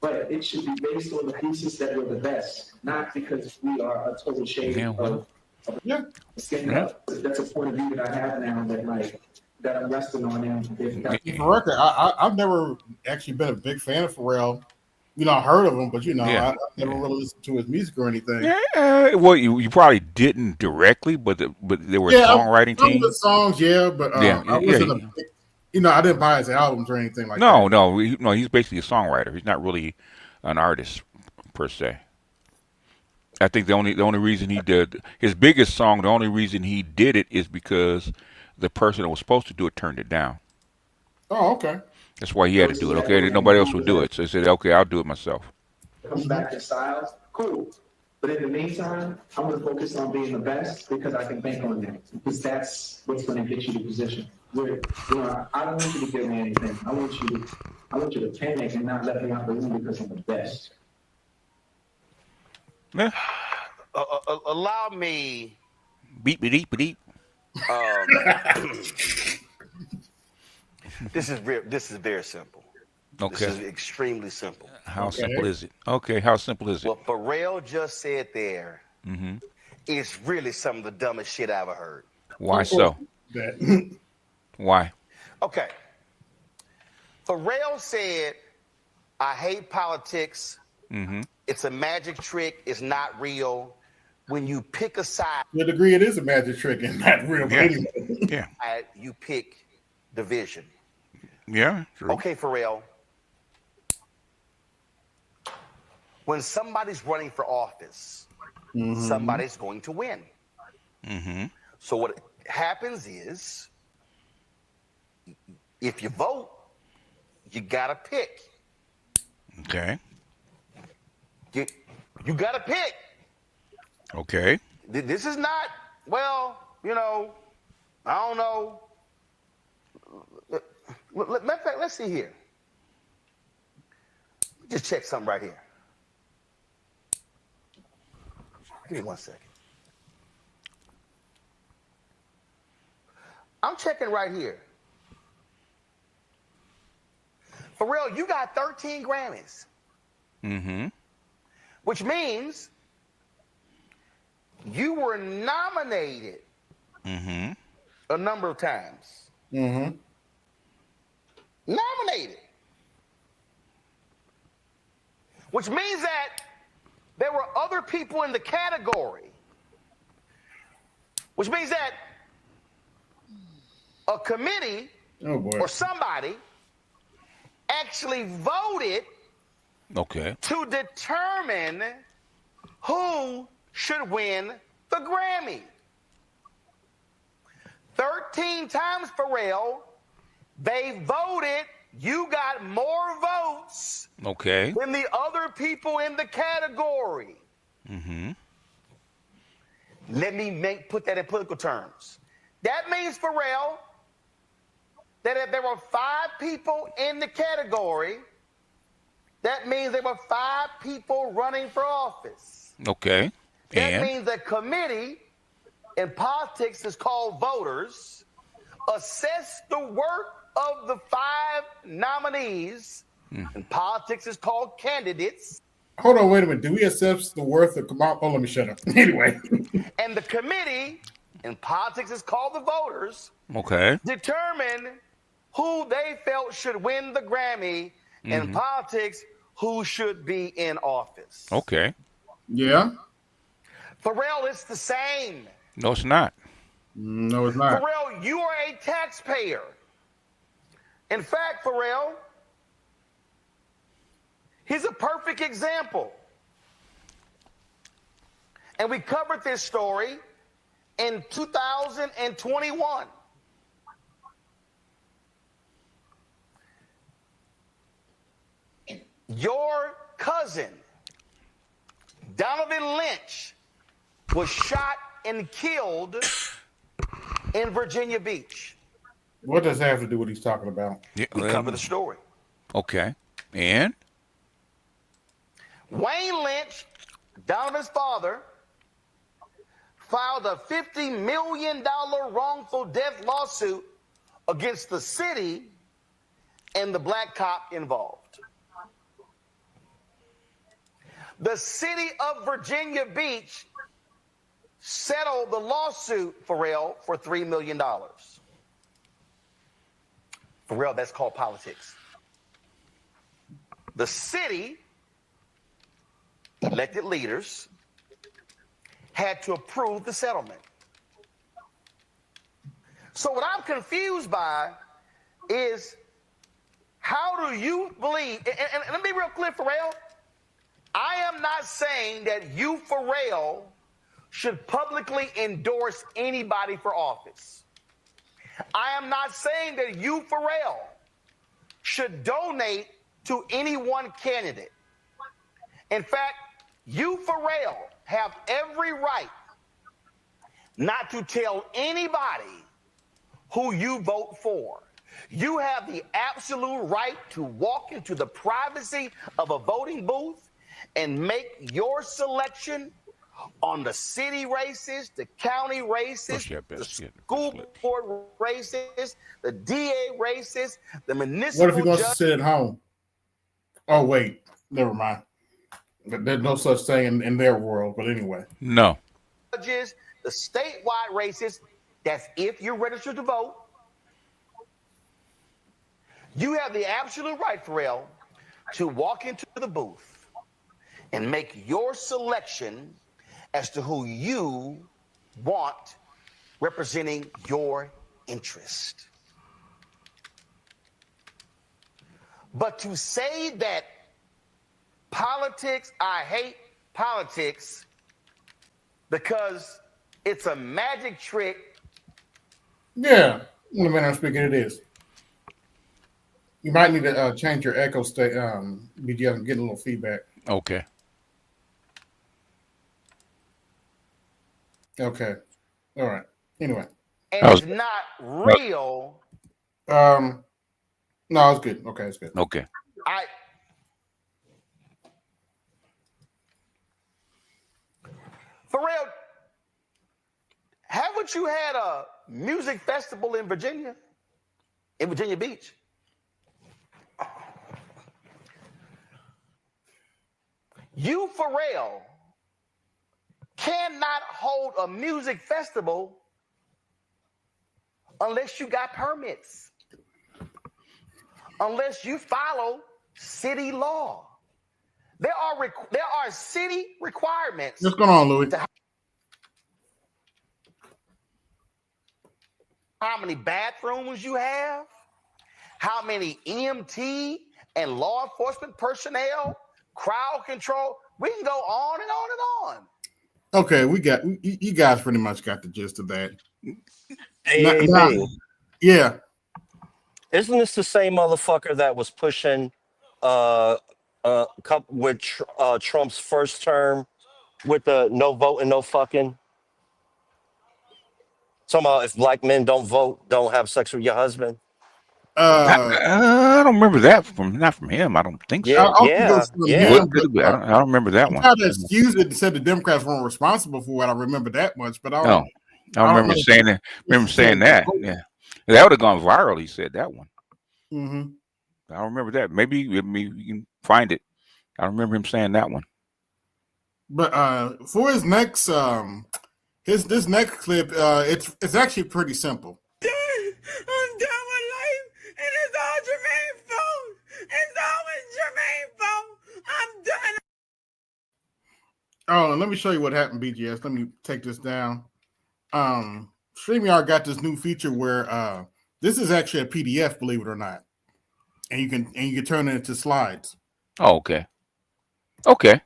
but it should be based on the thesis that we're the best, not because we are a total shade of skin color. That's a point of view that I have now that I'm resting on now. For record, I've never actually been a big fan of Pharrell. I heard of him, but I've never really listened to his music or anything. Yeah, well, you probably didn't directly, but there were songwriting teams. The songs, but I wasn't I didn't buy his albums or anything like that. No, he's basically a songwriter. He's not really an artist per se. I think the only reason he did his biggest song, the only reason he did it is because the person that was supposed to do it turned it down. Oh, okay. That's why he had to do it. Okay, nobody else would do it, so he said, "Okay, I'll do it myself." Comes back to styles, cool. But in the meantime, I'm going to focus on being the best because I can bank on that. Because that's what's going to get you the position. Where I don't want you to give me anything. I want you to panic and not let me out the room because I'm the best. Yeah. Allow me. Beep. This is very simple. Okay. This is extremely simple. How simple is it? Okay, how simple is it? What Pharrell just said there is really some of the dumbest shit I ever heard. Why so? Why? Okay. Pharrell said, I hate politics. Mm-hmm. It's a magic trick. It's not real. When you pick a side, To a degree, it is a magic trick and not real. But anyway. Yeah. You pick division. Yeah. True. Okay, Pharrell. When somebody's running for office, somebody's going to win. Mm-hmm. So what happens is, if you vote, you gotta pick. Okay. You gotta pick. Okay. This is not, well, you know, I don't know. Matter of fact, let's see here. Just check something right here. Give me 1 second. I'm checking right here. Pharrell, you got 13 Grammys. Mm-hmm. Which means you were nominated a number of times. Nominated. Which means that there were other people in the category. Which means that a committee or somebody actually voted to determine who should win the Grammy. 13 times, Pharrell, they voted. You got more votes than the other people in the category. Let me put that in political terms. That means, Pharrell, that if there were 5 people in the category, that means there were 5 people running for office. Okay. That means a committee in politics is called voters, assess the work of the 5 nominees. In politics is called candidates. Hold on, wait a minute. Do we assess the worth of Kamal? Oh, let me shut up. Anyway. And the committee in politics is called the voters. Determine who they felt should win the Grammy. In politics, who should be in office. Yeah. Pharrell, it's the same. No, it's not. No, it's not. Pharrell, you are a taxpayer. In fact, Pharrell, here's a perfect example. And we covered this story in 2021. Your cousin, Donovan Lynch, was shot and killed in Virginia Beach. What does that have to do with what he's talking about? Yeah, we cover the story. And? Wayne Lynch, Donovan's father, filed a $50 million wrongful death lawsuit against the city and the black cop involved. The city of Virginia Beach settled the lawsuit, Pharrell, for $3 million. Pharrell, that's called politics. The city, elected leaders, had to approve the settlement. So what I'm confused by is, how do you believe, and let me be real clear, Pharrell, I am not saying that you, Pharrell, should publicly endorse anybody for office. I am not saying that you, Pharrell, should donate to any one candidate. In fact, you, Pharrell, have every right not to tell anybody who you vote for. You have the absolute right to walk into the privacy of a voting booth and make your selection on the city races, the county races, the school board races, the DA races, the municipal. What if he wants to sit at home? Oh, wait. Never mind. There's no such thing in their world, but anyway. No. judges, the statewide races. That's if you're registered to vote. You have the absolute right, Pharrell, to walk into the booth and make your selection as to who you want representing your interest. But to say that politics, I hate politics because it's a magic trick. Yeah, in the manner of speaking, it is. You might need to change your echo state, BGS, and get a little feedback. Okay. Okay. All right. Anyway. And it's not real. No, it's good. Okay, it's good. Okay. Pharrell, haven't you had a music festival in Virginia? In Virginia Beach? You, Pharrell, cannot hold a music festival unless you got permits, unless you follow city law. There are city requirements. What's going on, Louis? How many bathrooms you have, how many EMT and law enforcement personnel, crowd control. We can go on and on and on. Okay, you guys pretty much got the gist of that. Hey, yeah. Isn't this the same motherfucker that was pushing with Trump's first term with the no vote and no fucking? Talking about if black men don't vote, don't have sex with your husband. I don't remember that not from him. I don't think so. Yeah. I don't remember that one. I tried to excuse it and said the Democrats weren't responsible for it. I remember that much, but I remember saying that. Yeah, that would have gone viral. He said that one. Mm-hmm. I don't remember that. Maybe you can find it. I don't remember him saying that one. But for his next this next clip, it's actually pretty simple. I'm done with life, and it's all Jermaine's fault. It's always Jermaine's fault. I'm done. Oh, and let me show you what happened, BGS. Let me take this down. StreamYard got this new feature where this is actually a PDF, believe it or not, and you can turn it into slides. Oh, okay. Okay.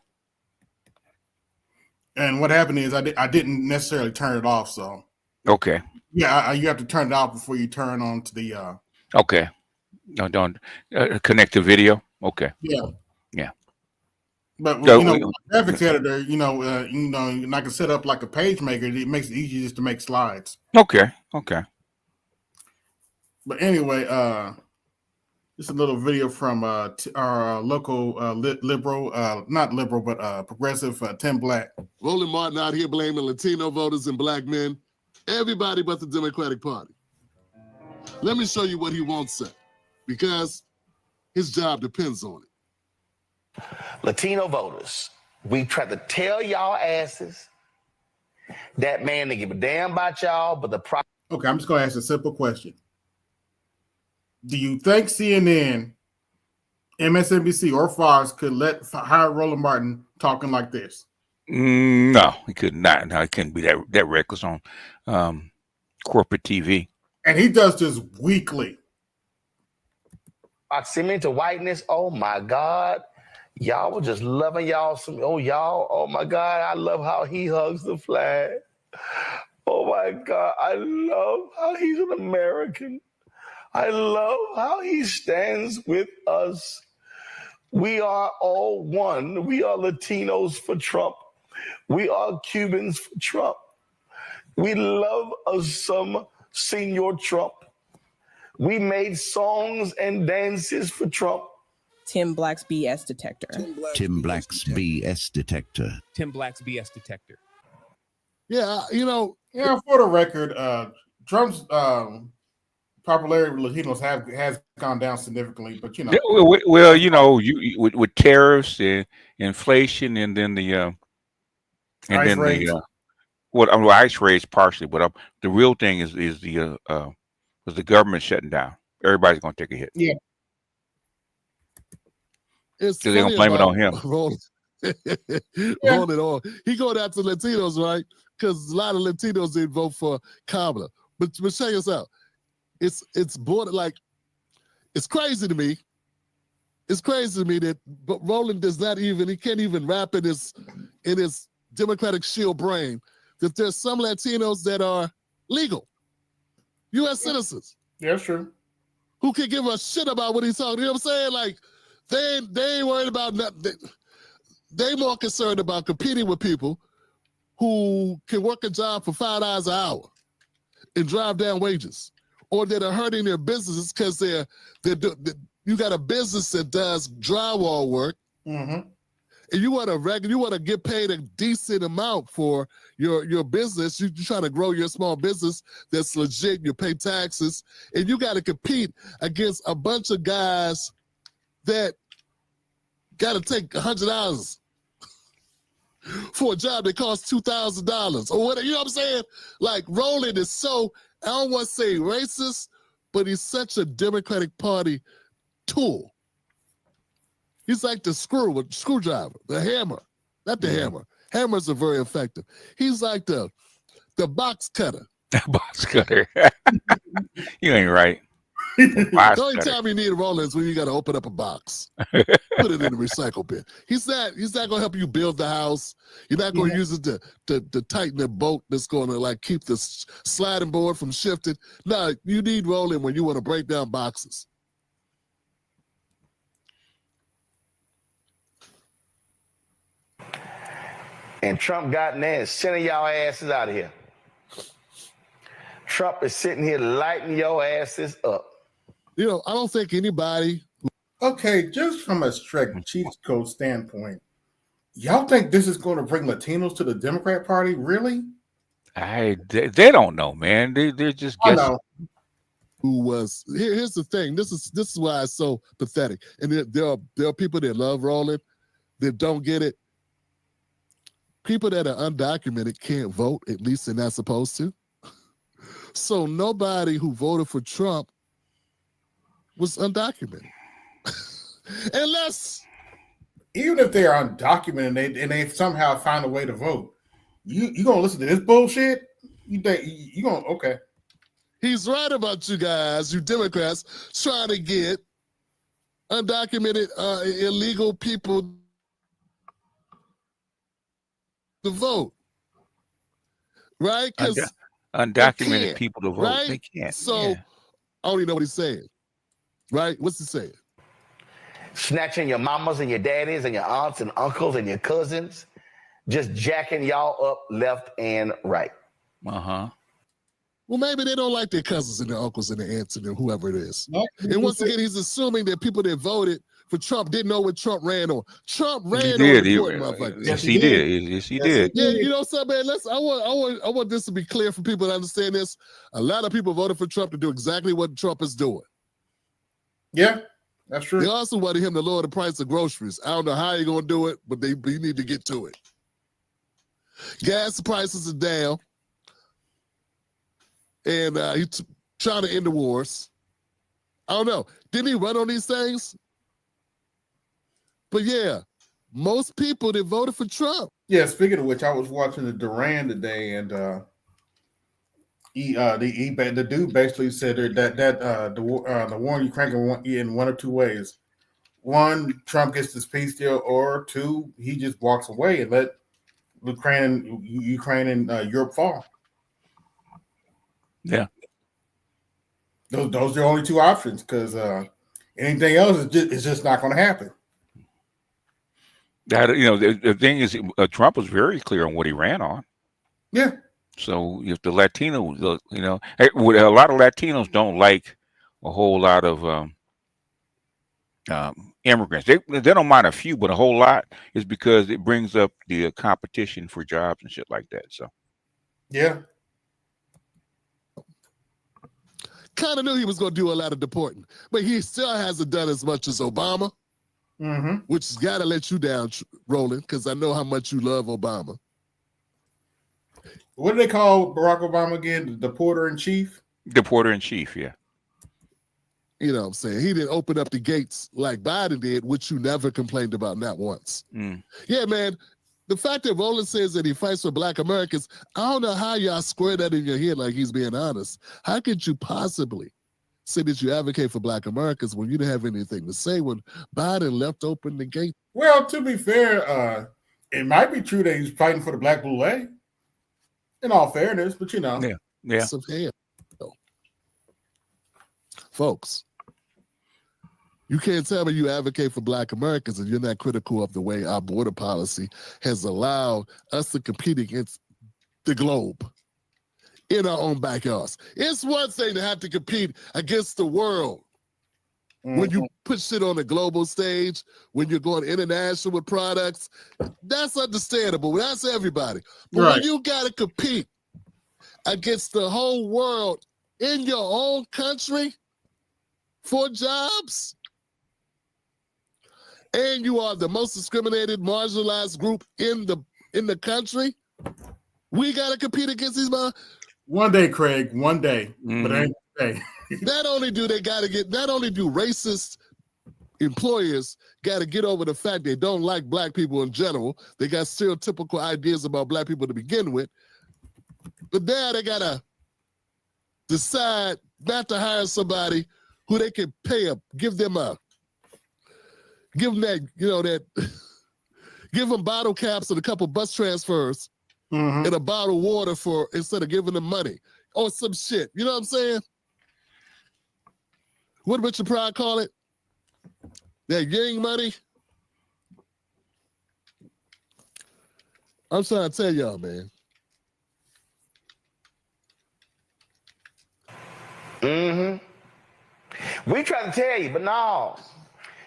And what happened is I didn't necessarily turn it off, so okay. Yeah, you have to turn it off before you turn on to the. Okay. No, don't connect the video. Okay. Yeah. Yeah. But graphics editor, and I can set up like a page maker. It makes it easy just to make slides. Okay. Okay. But anyway, just a little video from our local liberal, not liberal, but progressive Tim Black. Roland Martin out here blaming Latino voters and black men. Everybody but the Democratic Party. Let me show you what he won't say, because his job depends on it. Latino voters, we try to tell y'all asses that man they give a damn about y'all, but Okay, I'm just going to ask a simple question. Do you think CNN, MSNBC, or Fox could hire Roland Martin talking like this? No, he could not. No, he couldn't be that reckless on corporate TV. And he does this weekly. Proximity to whiteness. Oh my God. Y'all were just loving y'all oh my God, I love how he hugs the flag. Oh my God, I love how he's an American. I love how he stands with us. We are all one. We are Latinos for Trump. We are Cubans for Trump. We love us some Senor Trump. We made songs and dances for Trump. Tim Black's BS detector. Tim Black's BS detector. Tim Black's BS detector. Yeah, for the record, Trump's popularity with Latinos has gone down significantly, but Well, with tariffs and inflation, and then the Well, ice raids partially, but the real thing is the was the government shutting down. Everybody's gonna take a hit. Yeah. It's So they're gonna funny blame it on about him. Roland on. He go down to Latinos, right? Because a lot of Latinos didn't vote for Kamala. But check us out. It's border like it's crazy to me. It's crazy to me that Roland he can't even wrap in his Democratic shield brain that there's some Latinos that are legal, U.S. citizens. Yeah, that's true. Who can give a shit about what he's talking? You know what I'm saying? Like they ain't worried about nothing. They more concerned about competing with people who can work a job for $5 an hour and drive down wages, or that are hurting their businesses because you got a business that does drywall work, and you want to get paid a decent amount for your business. You try to grow your small business that's legit. You pay taxes, and you got to compete against a bunch of guys that got to take $100 for a job that costs $2,000 or whatever. You know what I'm saying? Like Roland is so, I don't want to say racist, but he's such a Democratic Party tool. He's like the screwdriver, the hammer, not the hammer. Hammers are very effective. He's like the box cutter. The box cutter. You ain't right. The only time you need a Roland is when you got to open up a box, put it in the recycle bin. He's not going to help you build the house. You're not going to use it to tighten the bolt that's going to like keep the sliding board from shifting. No, you need Roland when you want to break down boxes. And Trump got in there and sending y'all asses out of here. Trump is sitting here lighting your asses up. You know, I don't think anybody. Okay, just from a strict cheat code standpoint, y'all think this is going to bring Latinos to the Democrat Party? Really? They don't know, man. They're just guessing. I know. Who was here's the thing. This is why it's so pathetic. And there are people that love Roland that don't get it. People that are undocumented can't vote, at least they're not supposed to. So nobody who voted for Trump was undocumented. Unless, even if they are undocumented and they somehow find a way to vote, you gonna listen to this bullshit? You gonna okay? He's right about you guys, you Democrats, trying to get undocumented illegal people to vote, right? Because undocumented people to vote, right? they can't. So I don't even know what he's saying. Right? What's he saying? Snatching your mamas and your daddies and your aunts and uncles and your cousins, just jacking y'all up left and right. Uh-huh. Well, maybe they don't like their cousins and their uncles and their aunts and their whoever it is. And once again, he's assuming that people that voted for Trump didn't know what Trump ran on. Trump ran on important motherfuckers. Yes, he did. Yes, he did. Yeah, you know something, man. I want this to be clear for people to understand this. A lot of people voted for Trump to do exactly what Trump is doing. Yeah, that's true. They also wanted him to lower the price of groceries. I don't know how you're going to do it, but you need to get to it. Gas prices are down. And he's trying to end the wars. I don't know. Didn't he run on these things? But yeah, most people that voted for Trump. Yeah, speaking of which, I was watching the Duran today, and the dude basically said that the war in Ukraine can win in one of two ways. One, Trump gets this peace deal, or two, he just walks away and let Ukraine and Europe fall. Yeah, those are the only two options, because anything else is just not going to happen. That the thing is, Trump was very clear on what he ran on. Yeah. So if the Latinos, a lot of Latinos don't like a whole lot of immigrants. They don't mind a few, but a whole lot is because it brings up the competition for jobs and shit like that. So yeah. Kind of knew he was going to do a lot of deporting, but he still hasn't done as much as Obama, which has got to let you down, Roland, because I know how much you love Obama. What do they call Barack Obama again? The porter in chief? The porter in chief, yeah. You know what I'm saying? He didn't open up the gates like Biden did, which you never complained about, not once. Yeah, man. The fact that Roland says that he fights for Black Americans, I don't know how y'all square that in your head like he's being honest. How could you possibly say that you advocate for Black Americans when you didn't have anything to say when Biden left open the gate? Well, to be fair, it might be true that he's fighting for the Black Blue A. In all fairness, but you know. Yeah. Of hell. Folks, you can't tell me you advocate for Black Americans and you're not critical of the way our border policy has allowed us to compete against the globe in our own backyards. It's one thing to have to compete against the world. When you put shit on the global stage, when you're going international with products, that's understandable. That's everybody. But when you got to compete against the whole world in your own country for jobs, and you are the most discriminated, marginalized group in the country, we got to compete against these men. One day, Craig, one day. But ain't today. Not only do racist employers got to get over the fact they don't like Black people in general, they got stereotypical ideas about Black people to begin with, but now they got to decide not to hire somebody who they can pay up, give them bottle caps and a couple bus transfers and a bottle of water for instead of giving them money or some shit. You know what I'm saying? What did Richard Pryor call it? That yang money? I'm trying to tell y'all, man. We try to tell you, but no.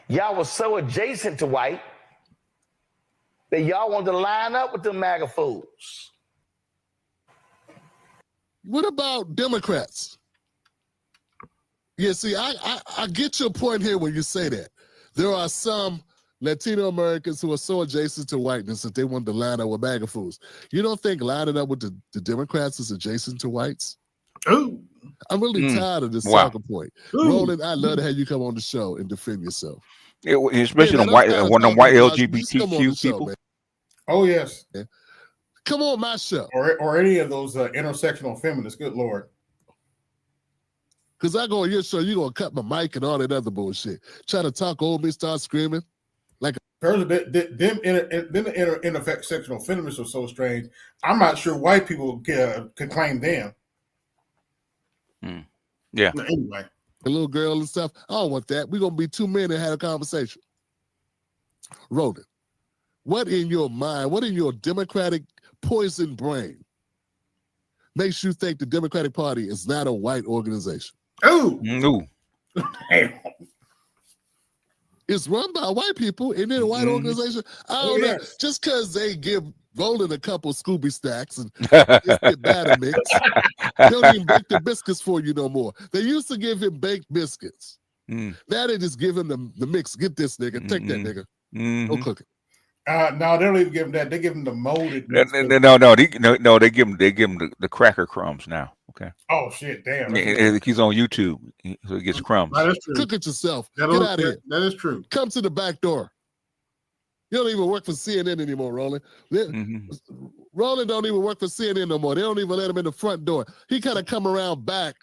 Y'all was so adjacent to white that y'all wanted to line up with them MAGA fools. What about Democrats? Yeah, see, I get your point here when you say that. There are some Latino Americans who are so adjacent to whiteness that they want to line up with MAGA fools. You don't think lining up with the Democrats is adjacent to whites? Ooh. I'm really tired of this soccer point. Roland, I'd love to have you come on the show and defend yourself. Especially them white LGBTQ people. Man. Oh, yes. Yeah. Come on my show. Or any of those intersectional feminists. Good Lord. Because I go on your show, you're going to cut my mic and all that other bullshit. Try to talk over me, start screaming. Like them intersectional feminists are so strange. I'm not sure white people could claim them. Yeah. Anyway. The little girl and stuff. I don't want that. We're going to be two men that had a conversation. Roland, what in your mind, what in your Democratic poison brain makes you think the Democratic Party is not a white organization? Oh, no. It's run by white people. Isn't it a white organization? I don't know. Just because they give Roland a couple Scooby snacks and biscuit batter mix, they don't even bake the biscuits for you no more. They used to give him baked biscuits. Now they just give him the mix. Get this nigga. Take that nigga. Go cook it. No, they don't even give him that. They give him the molded. No. They give him the cracker crumbs now. Okay. Oh shit! Damn. He's on YouTube, so he gets crumbs. That's true. Cook it yourself. Get out of here. That is true. Come to the back door. You don't even work for CNN anymore, Roland. Roland don't even work for CNN no more. They don't even let him in the front door. He kind of come around back.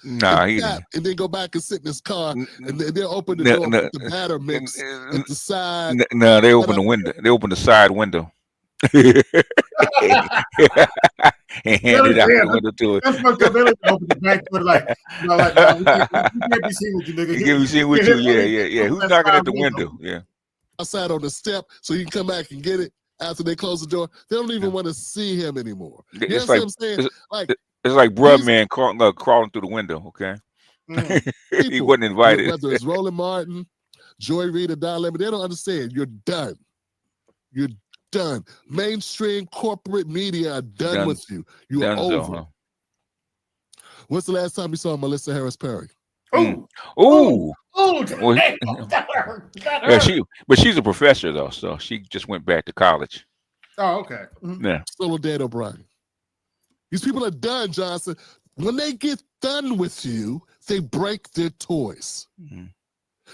Nah, and then go back and sit in his car, and they'll open the door with the batter mix at the side. No, they open the window. They open the side window. And hand it out the window to it. That's fucked up. They don't open the back door like we can't be seen with you, nigga. You can't be seen with you. Yeah. Who's knocking at the window? Yeah. Outside on the step, so you can come back and get it after they close the door. They don't even want to see him anymore. You know what I'm saying? It's like bruh man crawling through the window. Okay. He wasn't invited. Whether it's Roland Martin, Joy Reid, or Don Lemon, they don't understand. You're done. You're done. Mainstream corporate media are done with you. You are over. Huh? When's the last time you saw Melissa Harris Perry? Ooh. Well, yeah, she's a professor though, so she just went back to college. Oh, okay. Yeah. So did Dan O'Brien. These people are done, Johnson. When they get done with you, they break their toys. Mm-hmm.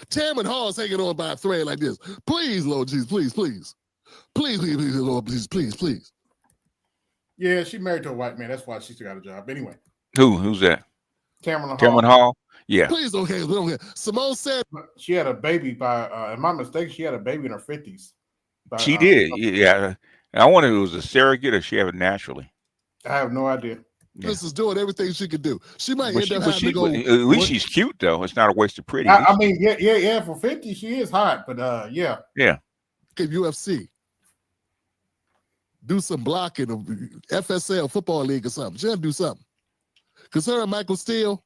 Tamron Hall's hanging on by a thread like this. Please, Lord Jesus, please, please. Please, please, please, Lord, please, please, please. Yeah, she married to a white man. That's why she still got a job. Anyway. Who's that? Tamron Hall. Yeah. Please don't care. Simone said she had a baby by, am I mistaken? She had a baby in her 50s. She did. Yeah. I wonder if it was a surrogate or she had it naturally. I have no idea. This is doing everything she could do. She might end up having to go. At least she's cute, though. It's not a waste of pretty. I mean, yeah. For 50, she is hot, but yeah. Yeah. UFC. Do some blocking, FSL football league or something. She gotta do something. Because her and Michael Steele.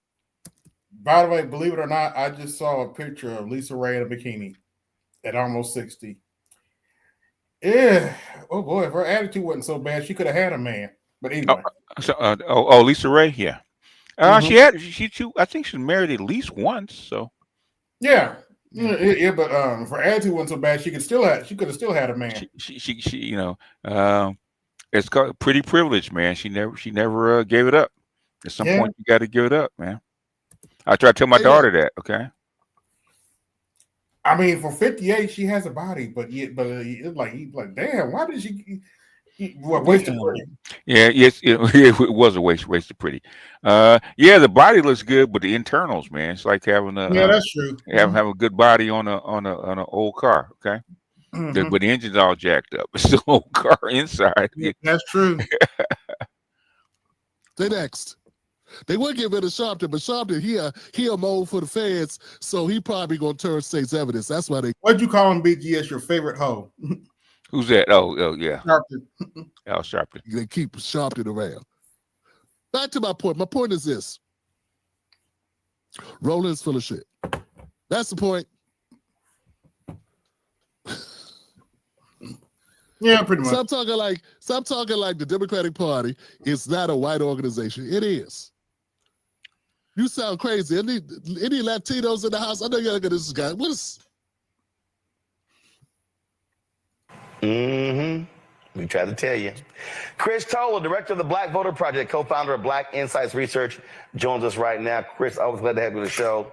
By the way, believe it or not, I just saw a picture of Lisa Ray in a bikini at almost 60. Yeah. Oh boy, if her attitude wasn't so bad, she could have had a man. But anyway. Lisa Ray, yeah. She I think she's married at least once. So. Yeah. Yeah, but if her attitude wasn't so bad, she could have still had a man. She it's called pretty privilege, man. She never gave it up. At some point, you got to give it up, man. I try to tell my daughter that. Okay. I mean, for 58, she has a body, but it's like, damn, why did she? Wasted pretty. Yeah, yes, it was a waste of pretty. Yeah, the body looks good, but the internals, man, it's like having a that's true. Have a good body on an old car. Okay, but the engine's all jacked up. It's the old car inside. Yeah, that's true. They next. They would get rid of Sharpton, but Sharpton he a mold for the feds, so he probably gonna turn state's evidence. That's why they. What'd you call him, BGS? Your favorite hoe? Who's that? Oh yeah. Sharpton. Sharpton. They keep Sharpton around. Back to my point. My point is this. Roland's full of shit. That's the point. Yeah, pretty much. Stop talking like the Democratic Party is not a white organization. It is. You sound crazy. Any Latinos in the house? I know you're looking at this guy. What is? We tried to tell you. Chris Toller, director of the Black Voter Project, co-founder of Black Insights Research, joins us right now. Chris, always glad to have you on the show.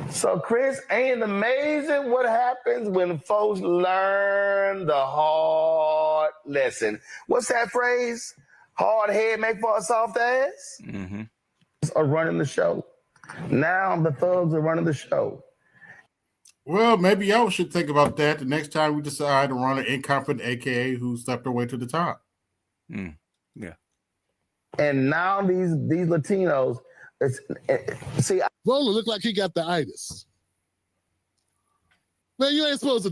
So, Chris, ain't it amazing what happens when folks learn the hard lesson? What's that phrase? Hard head make for a soft ass? Mm-hmm. Are running the show. Now the thugs are running the show. Well, maybe y'all should think about that the next time we decide to run an incompetent AKA who stepped her way to the top. Yeah. And now these Latinos, Roland looked like he got the itis. Man, you ain't supposed to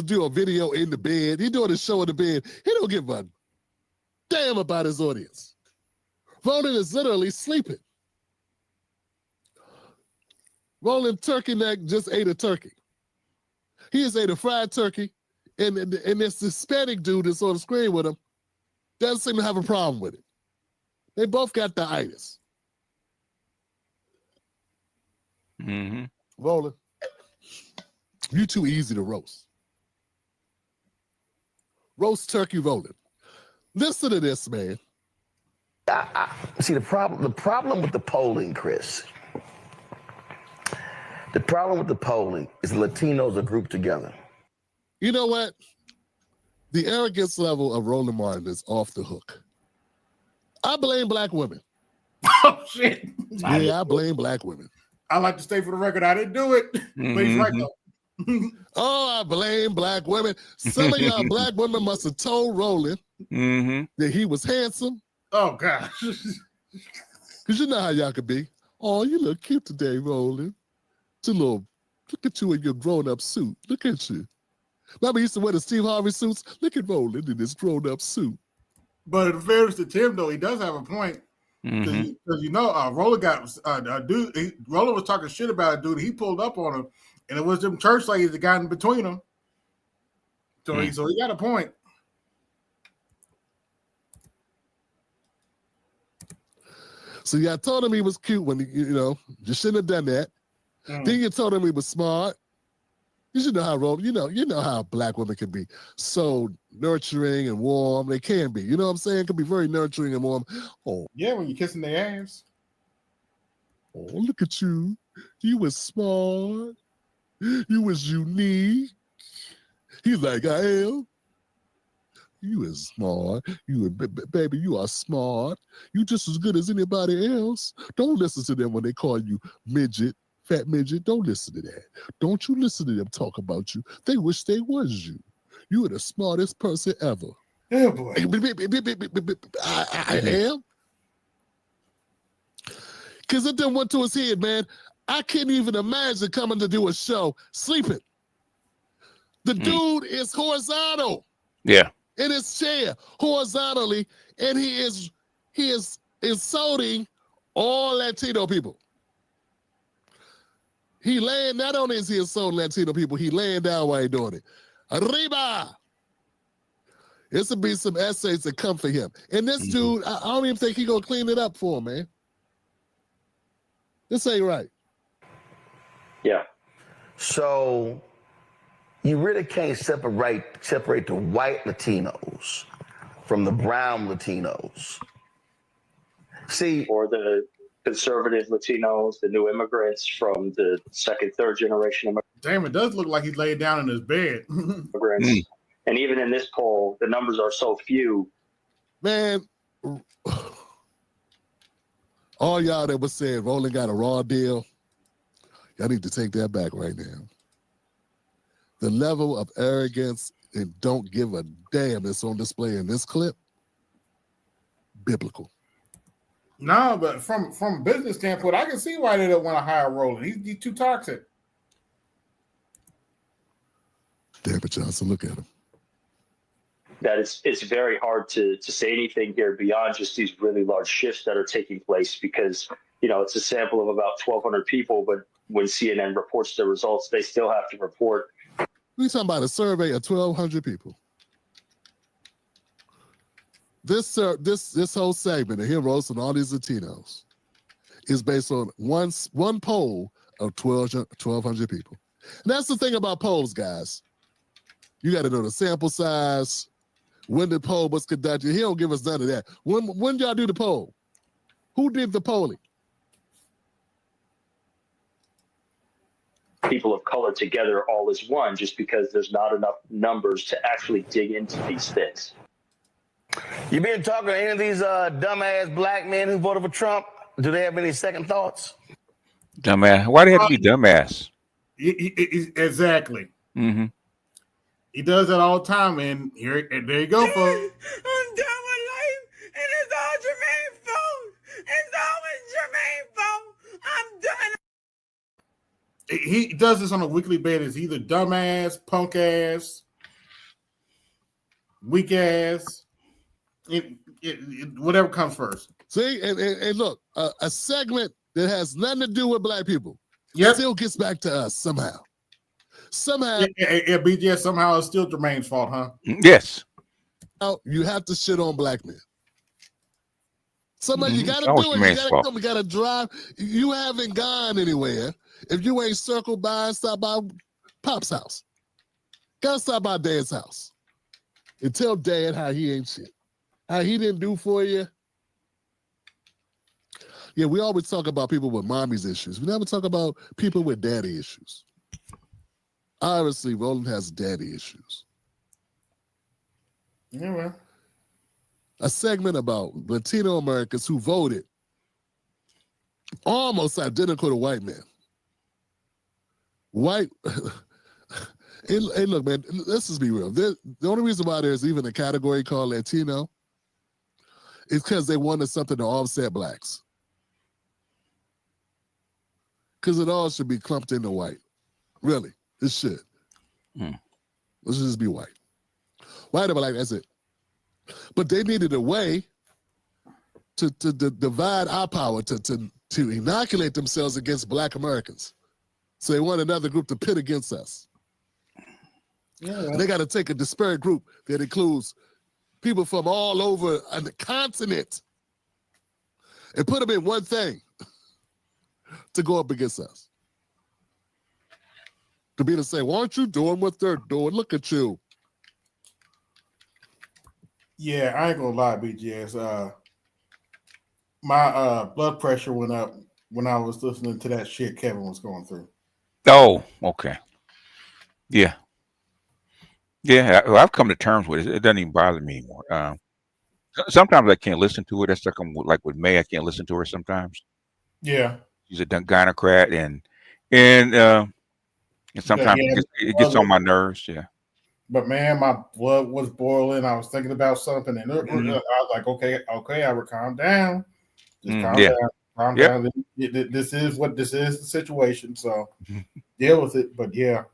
do a video in the bed. He doing a show in the bed. He don't give a damn about his audience. Roland is literally sleeping. Roland Turkey Neck just ate a turkey. He just ate a fried turkey, and this Hispanic dude that's on the screen with him doesn't seem to have a problem with it. They both got the itis. Roland, you too easy to roast. Roast turkey Roland. Listen to this, man. See, the problem with the polling, Chris, the problem with the polling is Latinos are grouped together. You know what? The arrogance level of Roland Martin is off the hook. I blame black women. Oh, shit. Yeah, I blame black women. I like to stay for the record. I didn't do it. But he's right, though. Oh, I blame black women. Some of y'all black women must have told Roland that he was handsome. Oh, gosh. Because you know how y'all could be. Oh, you look cute today, Roland. Look at you in your grown-up suit. Look at you. Remember, used to wear the Steve Harvey suits? Look at Roland in this grown-up suit. But in fairness to Tim, though, he does have a point. Because Roland got a dude. Roland was talking shit about a dude. He pulled up on him, and it was them church ladies that got in between them. So he got a point. So y'all told him he was cute when you shouldn't have done that. Then you told him he was smart. You should know how you know how black women can be so nurturing and warm. They can be. You know what I'm saying? Can be very nurturing and warm. Oh. Yeah, when you're kissing their ass. Oh, look at you. You was smart. You was unique. He's like, I am. You is smart. Baby, you are smart. You just as good as anybody else. Don't listen to them when they call you midget, fat midget. Don't listen to that. Don't you listen to them talk about you. They wish they was you. You are the smartest person ever. Oh, boy. I am. Because it done went to his head, man. I can't even imagine coming to do a show sleeping. The dude is horizontal. Yeah. In his chair, horizontally, and he is insulting all Latino people. He laying, not only is he insulting Latino people, he laying down while he doing it. Arriba! This will be some essays that come for him. And this dude, I don't even think he gonna clean it up for him, man. This ain't right. Yeah. So you really can't separate the white Latinos from the brown Latinos. See, or the conservative Latinos, the new immigrants from the second, third generation Damn, it does look like he's laid down in his bed. immigrants. And even in this poll, the numbers are so few. Man, all y'all that was saying Roland got a raw deal, y'all need to take that back right now. The level of arrogance and don't give a damn that's on display in this clip, biblical. No, but from a business standpoint, I can see why they don't want to hire Roland. He's too toxic. Damn it, Johnson, look at him. That it's very hard to say anything here beyond just these really large shifts that are taking place because, it's a sample of about 1,200 people, but when CNN reports the results, they still have to report. We're talking about a survey of 1,200 people. This whole segment of him roasting all these Latinos is based on one poll of 1,200 people. And that's the thing about polls, guys. You got to know the sample size, when the poll was conducted. He don't give us none of that. When y'all do the poll? Who did the polling? People of color together all as one, just because there's not enough numbers to actually dig into these things. You been talking to any of these dumbass black men who voted for Trump? Do they have any second thoughts? Dumbass. Why do they have to be dumbass? Exactly. Mm-hmm. He does that all the time, and there you go, folks. I'm done with life, and it's all Jermaine's fault. It's always Jermaine's fault. I'm done. He does this on a weekly basis. Either dumbass, punk ass, weak ass, whatever comes first. See, and look, a segment that has nothing to do with black people still gets back to us somehow. Somehow, BJ, somehow it's still Jermaine's fault, huh? Yes. You have to shit on black men. Somebody, you got to Always do it. You Jermaine's got to fault. come. You got to drive. You haven't gone anywhere if you ain't circled by and stop by Pop's house. Got to stop by Dad's house and tell Dad how he ain't shit. How he didn't do for you. Yeah, we always talk about people with mommy's issues. We never talk about people with daddy issues. Obviously, Roland has daddy issues. Yeah, well. A segment about Latino Americans who voted almost identical to white men. White, and look, man, let's just be real. The only reason why there's even a category called Latino is because they wanted something to offset blacks. Because it all should be clumped into white. Really, it should. Let's just be white. White or black, that's it. But they needed a way to divide our power, to inoculate themselves against black Americans. So they want another group to pit against us. Yeah. And they got to take a disparate group that includes people from all over the continent and put them in one thing to go up against us. to be to say, why aren't you doing what they're doing? Look at you. Yeah, I ain't gonna lie, BGS. My blood pressure went up when I was listening to that shit Kevin was going through. Oh, okay. Yeah. Yeah, I've come to terms with it. It doesn't even bother me anymore. Sometimes I can't listen to it. That's like with May. I can't listen to her sometimes. Yeah. She's a gynocrat, and sometimes it gets on my nerves. Yeah. But man, my blood was boiling. I was thinking about something, and I was like, okay, Albert, calm down. Just calm down. Calm down. This is the situation. So deal with it. But yeah.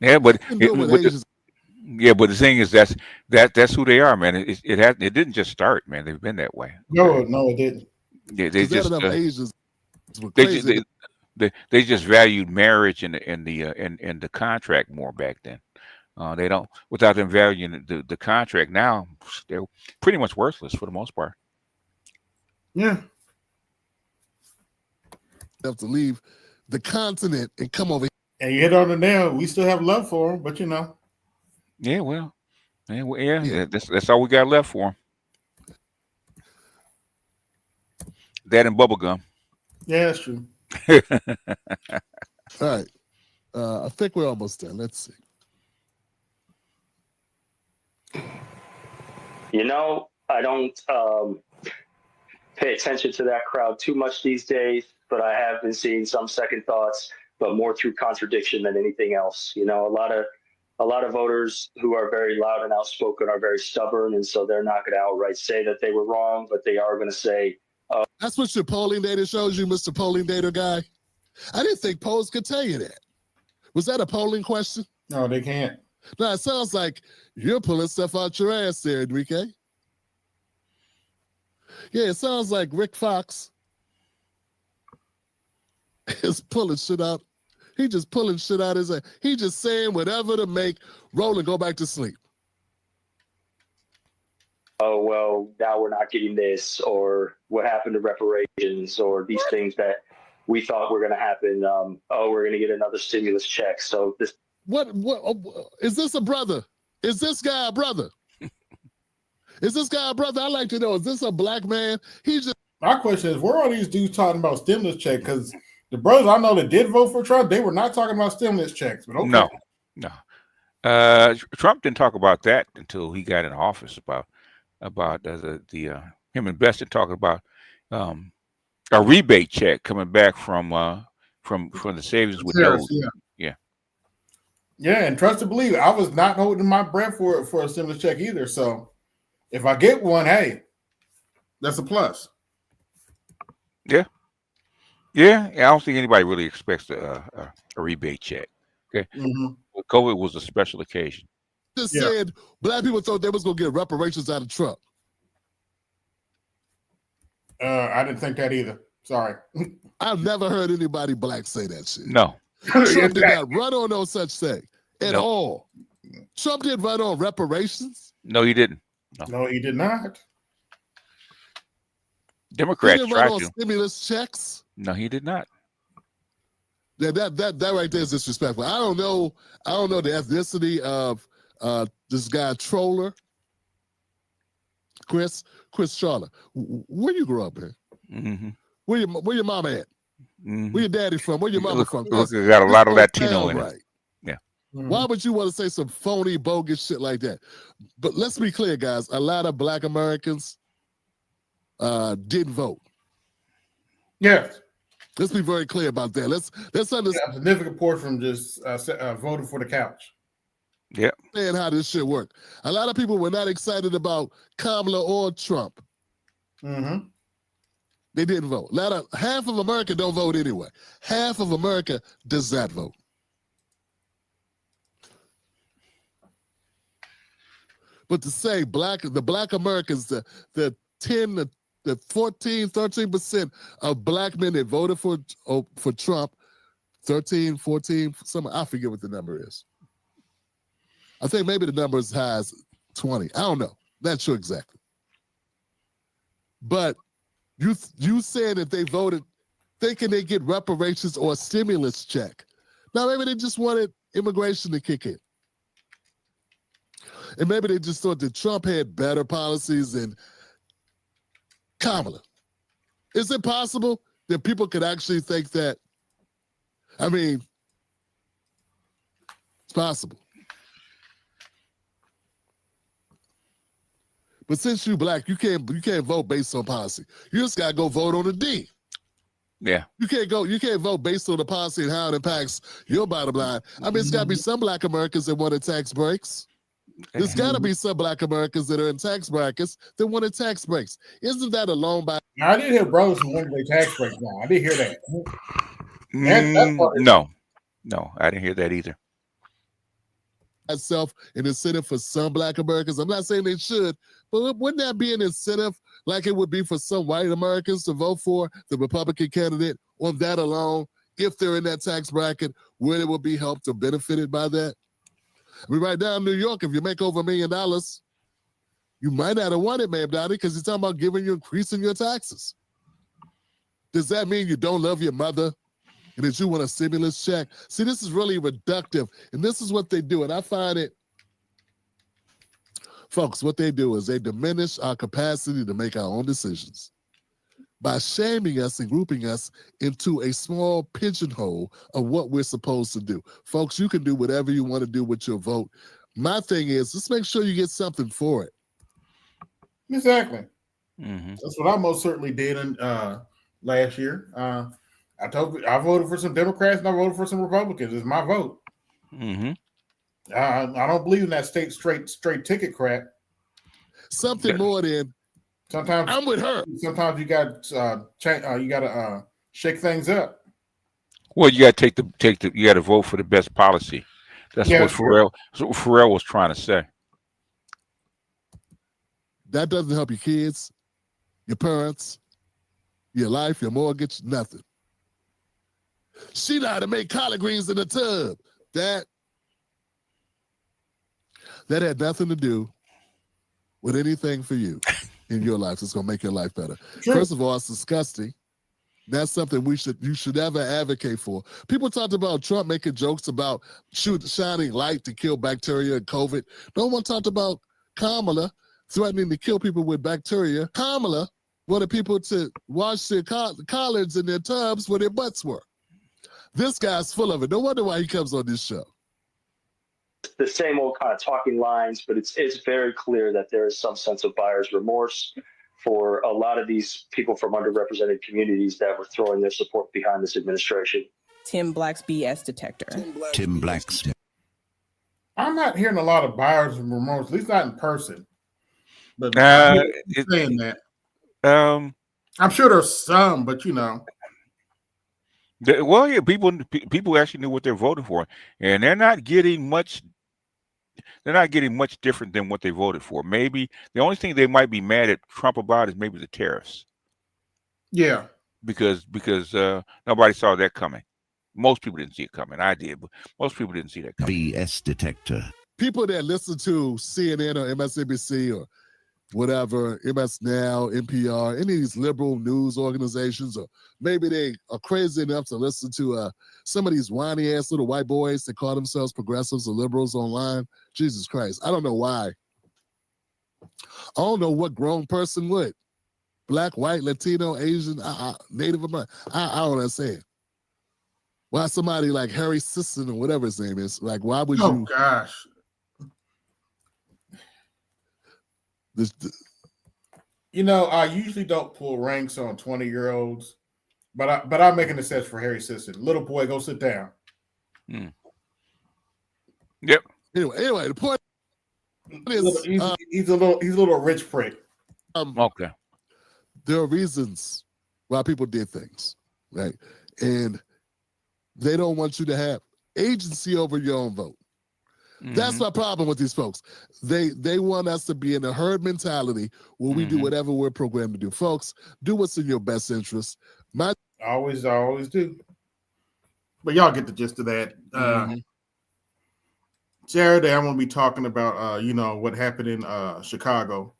Yeah, but but the thing is that's who they are, man. It didn't just start, man. They've been that way. No, it didn't. Yeah, they just they just valued marriage and the contract more back then. They don't, without them valuing the contract now, they're pretty much worthless for the most part. Yeah. Have to leave the continent and come over here. And you hit on the nail. We still have love for him, but you know. Yeah, well, that's all we got left for him. That and bubblegum. Yeah, that's true. All right. I think we're almost done. Let's see. You know, I don't pay attention to that crowd too much these days, but I have been seeing some second thoughts, but more through contradiction than anything else. You know, a lot of voters who are very loud and outspoken are very stubborn, and so they're not going to outright say that they were wrong, but they are going to say, "Oh." That's what your polling data shows you, Mr. Polling Data guy. I didn't think polls could tell you that. Was that a polling question? No, they can't. No, it sounds like you're pulling stuff out your ass there, Enrique. Yeah, it sounds like Rick Fox is pulling shit out. He just pulling shit out his ass. He just saying whatever to make Roland go back to sleep. Oh, well, now we're not getting this, or what happened to reparations, or these things that we thought were going to happen. We're going to get another stimulus check. So this. What is this a brother? Is this guy a brother? Is this guy a brother? I'd like to know, is this a black man? My question is, where are these dudes talking about stimulus check? Because the brothers I know that did vote for Trump, they were not talking about stimulus checks. But okay. No. Trump didn't talk about that until he got in office. About him and Beston talking about a rebate check coming back from the savings with those. Yeah, and trust to believe, I was not holding my breath for a stimulus check either. So if I get one, hey, that's a plus. Yeah. I don't think anybody really expects a rebate check. Okay, COVID was a special occasion. Just said black people thought they was gonna get reparations out of Trump. I didn't think that either. Sorry. I've never heard anybody black say that shit. No. Trump did not run on no such thing at all. Trump didn't run on reparations. No, he didn't. No, he did not. Democrats he didn't tried run on to. Stimulus checks. No, he did not. Yeah, that right there is disrespectful. I don't know the ethnicity of this guy Troller. Chris Charlotte. Where you grew up, man? Mm-hmm. Where your mama at? Mm-hmm. Where your daddy from? Where your mama from? Look, got a lot of Latino in it. Yeah. Why would you want to say some phony, bogus shit like that? But let's be clear, guys. A lot of black Americans didn't vote. Yes. Let's be very clear about that. Let's understand. A significant portion just voted for the couch. Yeah. And how this shit work. A lot of people were not excited about Kamala or Trump. Mm-hmm. They didn't vote. Half of America don't vote anyway. Half of America does not vote. But to say the black Americans, the 10, the 14, 13% of black men that voted for Trump, 13, 14, I forget what the number is. I think maybe the number is as high as 20. I don't know. Not sure exactly. But you saying that they voted thinking they get reparations or a stimulus check. Now, maybe they just wanted immigration to kick in. And maybe they just thought that Trump had better policies than Kamala. Is it possible that people could actually think that? I mean, it's possible. But since you're black, you can't vote based on policy. You just gotta go vote on a D. Yeah. You can't vote based on the policy and how it impacts your bottom line. I mean, it's gotta be some black Americans that wanted tax breaks. There's gotta be some black Americans that are in tax brackets that wanted tax breaks. Isn't that alone by? I did hear brothers who wanted their tax breaks now. I did hear that. No, I didn't hear that either. Itself an incentive for some black Americans. I'm not saying they should, but wouldn't that be an incentive like it would be for some white Americans to vote for the Republican candidate on that alone, if they're in that tax bracket, where they will be helped or benefited by that? I mean, right now in New York, if you make over $1 million, you might not have won it, ma'am, Dottie, because you're talking about increasing your taxes. Does that mean you don't love your mother and that you want a stimulus check? See, this is really reductive, and this is what they do, and I find it, folks, what they do is they diminish our capacity to make our own decisions by shaming us and grouping us into a small pigeonhole of what we're supposed to do. Folks, you can do whatever you want to do with your vote. My thing is, just make sure you get something for it. Exactly. Mm-hmm. That's what I most certainly did in last year. I voted for some Democrats and I voted for some Republicans. It's my vote. Mm-hmm. I don't believe in that straight ticket crap. Something more than sometimes I'm with her. Sometimes you got to shake things up. Well, you got to you got to vote for the best policy. That's what Pharrell was trying to say. That doesn't help your kids, your parents, your life, your mortgage, nothing. She know how to make collard greens in the tub. That had nothing to do with anything for you in your life. It's going to make your life better. True. First of all, it's disgusting. That's something you should never advocate for. People talked about Trump making jokes about shining light to kill bacteria and COVID. No one talked about Kamala threatening to kill people with bacteria. Kamala wanted people to wash their collards in their tubs where their butts were. This guy's full of it. No wonder why he comes on this show. The same old kind of talking lines, but it's very clear that there is some sense of buyer's remorse for a lot of these people from underrepresented communities that were throwing their support behind this administration. Tim Black's BS detector. Tim Black's. I'm not hearing a lot of buyer's remorse, at least not in person. But saying that. I'm sure there's some, but you know. Well, yeah, people actually knew what they're voting for, and they're not getting much. They're not getting much different than what they voted for. Maybe the only thing they might be mad at Trump about is maybe the tariffs. Yeah, because nobody saw that coming. Most people didn't see it coming. I did, but most people didn't see that coming. BS detector. People that listen to CNN or MSNBC or whatever, MS Now, NPR, any of these liberal news organizations, or maybe they are crazy enough to listen to some of these whiny-ass little white boys that call themselves progressives or liberals online. Jesus Christ. I don't know why. I don't know what grown person would. Black, white, Latino, Asian, Native American. I don't understand. Why somebody like Harry Sisson or whatever his name is, like, why would you? Oh, gosh. I usually don't pull ranks on 20-year-olds, but I'm making a set for Harry Sisson. Little boy, go sit down. Yep. Anyway, the point is, he's a little rich prick. Okay. There are reasons why people did things, right? And they don't want you to have agency over your own vote. That's my problem with these folks. They want us to be in a herd mentality where we do whatever we're programmed to do. Folks, do what's in your best interest. Always do. But y'all get the gist of that. Saturday, I'm going to be talking about, what happened in Chicago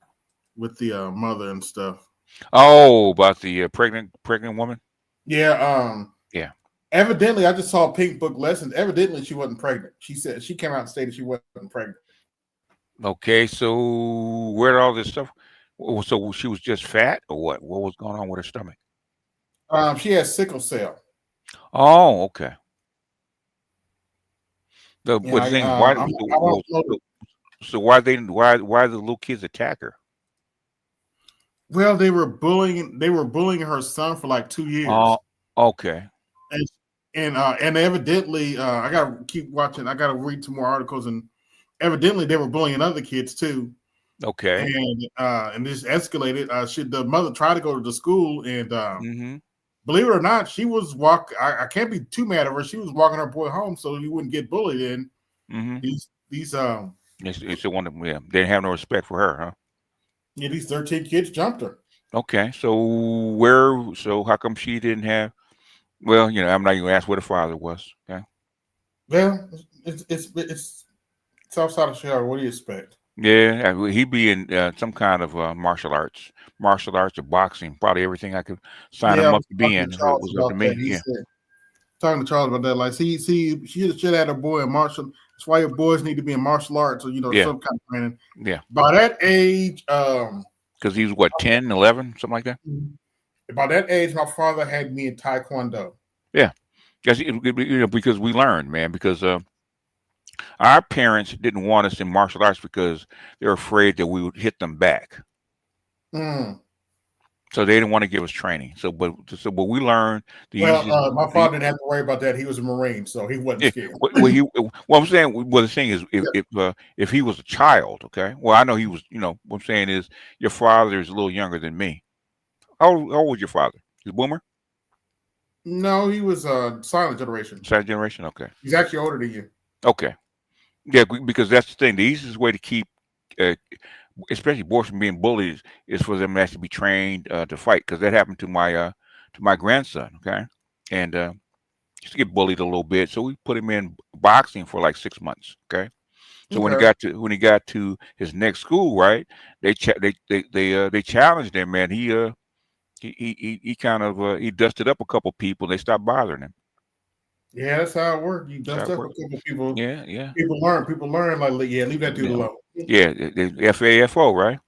with the mother and stuff. Oh, about the pregnant woman? Yeah. Yeah. Evidently, I just saw Pink Book Lessons. Evidently, she wasn't pregnant. She said she came out and stated she wasn't pregnant. Okay, so where did all this stuff? So she was just fat, or what? What was going on with her stomach? She has sickle cell. Oh, okay. But Yeah, the thing is, I don't know. so why why the little kids attack her? Well, they were bullying her son for like 2 years. Oh, okay. And evidently, I gotta keep watching. I gotta read some more articles, and evidently they were bullying other kids too. Okay. And this escalated. The mother tried to go to the school, and Mm-hmm. believe it or not, she was I can't be too mad at her. She was walking her boy home so he wouldn't get bullied. And Mm-hmm. these It's the one that they didn't have no respect for her, huh? Yeah, these 13 kids jumped her. Okay, so how come she didn't have? Well, I'm not even asked where the father was. Okay. Well, it's outside of Chicago. What do you expect? Yeah, he'd be in some kind of martial arts or boxing. Probably everything I could sign him I up was to be talking in to if it Charles was up to about me. that. He Yeah. said, talking to Charles about that, like, she should have a boy in martial. That's why your boys need to be in martial arts or Yeah. some kind of training. Yeah. By that age, because he was what 10, 11, something like that. By that age, my father had me in Taekwondo. Yeah, because we learned, man. Because our parents didn't want us in martial arts because they were afraid that we would hit them back. Mm. So they didn't want to give us training. But we learned my father didn't have to worry about that. He was a Marine, so he wasn't scared. Well, I'm saying, the thing is, if he was a child, okay. Well, I know he was. What I'm saying is, your father is a little younger than me. How old was your father? He's a boomer. No, he was silent generation. Silent generation. Okay. He's actually older than you. Okay. Yeah, because that's the thing. The easiest way to keep, especially boys from being bullied, is for them to actually be trained to fight. Because that happened to my grandson. Okay, and he used to get bullied a little bit, so we put him in boxing for like 6 months. Okay, so when he got to his next school, right, they challenged him, man. He kind of he dusted up a couple people. They stopped bothering him. Yeah, that's how it works. You dust up a couple people. Yeah. People learn. Like, leave that dude alone. Yeah, FAFO, right?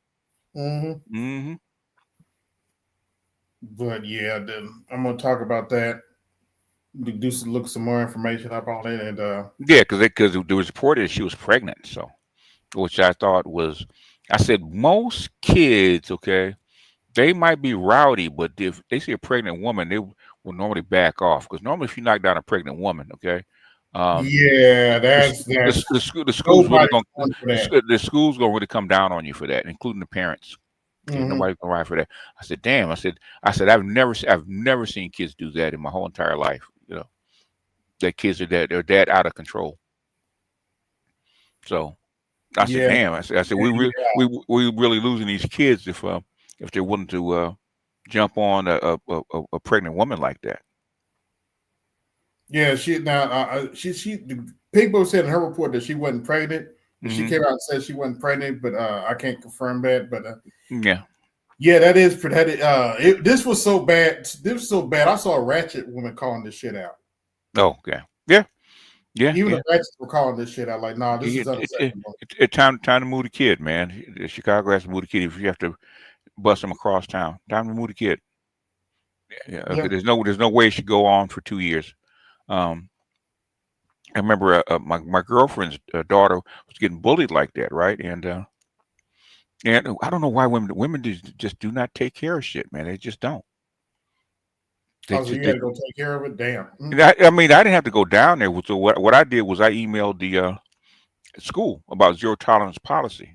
Mm-hmm. Mm-hmm. But yeah, I'm gonna talk about that. Look some more information up on it, and yeah, because it was reported she was pregnant. So, which I thought was, I said most kids, okay, they might be rowdy, but if they see a pregnant woman, they will normally back off. Because normally, if you knock down a pregnant woman, okay, yeah, the school's really the school's gonna really come down on you for that, including the parents. Okay, Mm-hmm. Nobody's gonna ride for that. I said, damn. I said I've never seen kids do that in my whole entire life. That kids are that out of control. So I said, damn. I said we really losing these kids if they're willing to jump on a pregnant woman like that. Yeah, she Pigbo said in her report that she wasn't pregnant. Mm-hmm. She came out and said she wasn't pregnant, but I can't confirm that. But yeah, that is this was so bad. This was so bad. I saw a ratchet woman calling this shit out. Oh, okay. Yeah. Even the ratchets were calling this shit out. Like, nah, this is unacceptable. It's time to move the kid, man. Chicago has to move the kid. If you have to bust him across town, time to move the kid. Yeah. There's no way it should go on for 2 years. I remember my girlfriend's daughter was getting bullied like that, right? And I don't know why women just do not take care of shit, man. They just don't. You had to go take care of it. Damn. I mean, I didn't have to go down there. So what I did was I emailed the school about zero tolerance policy.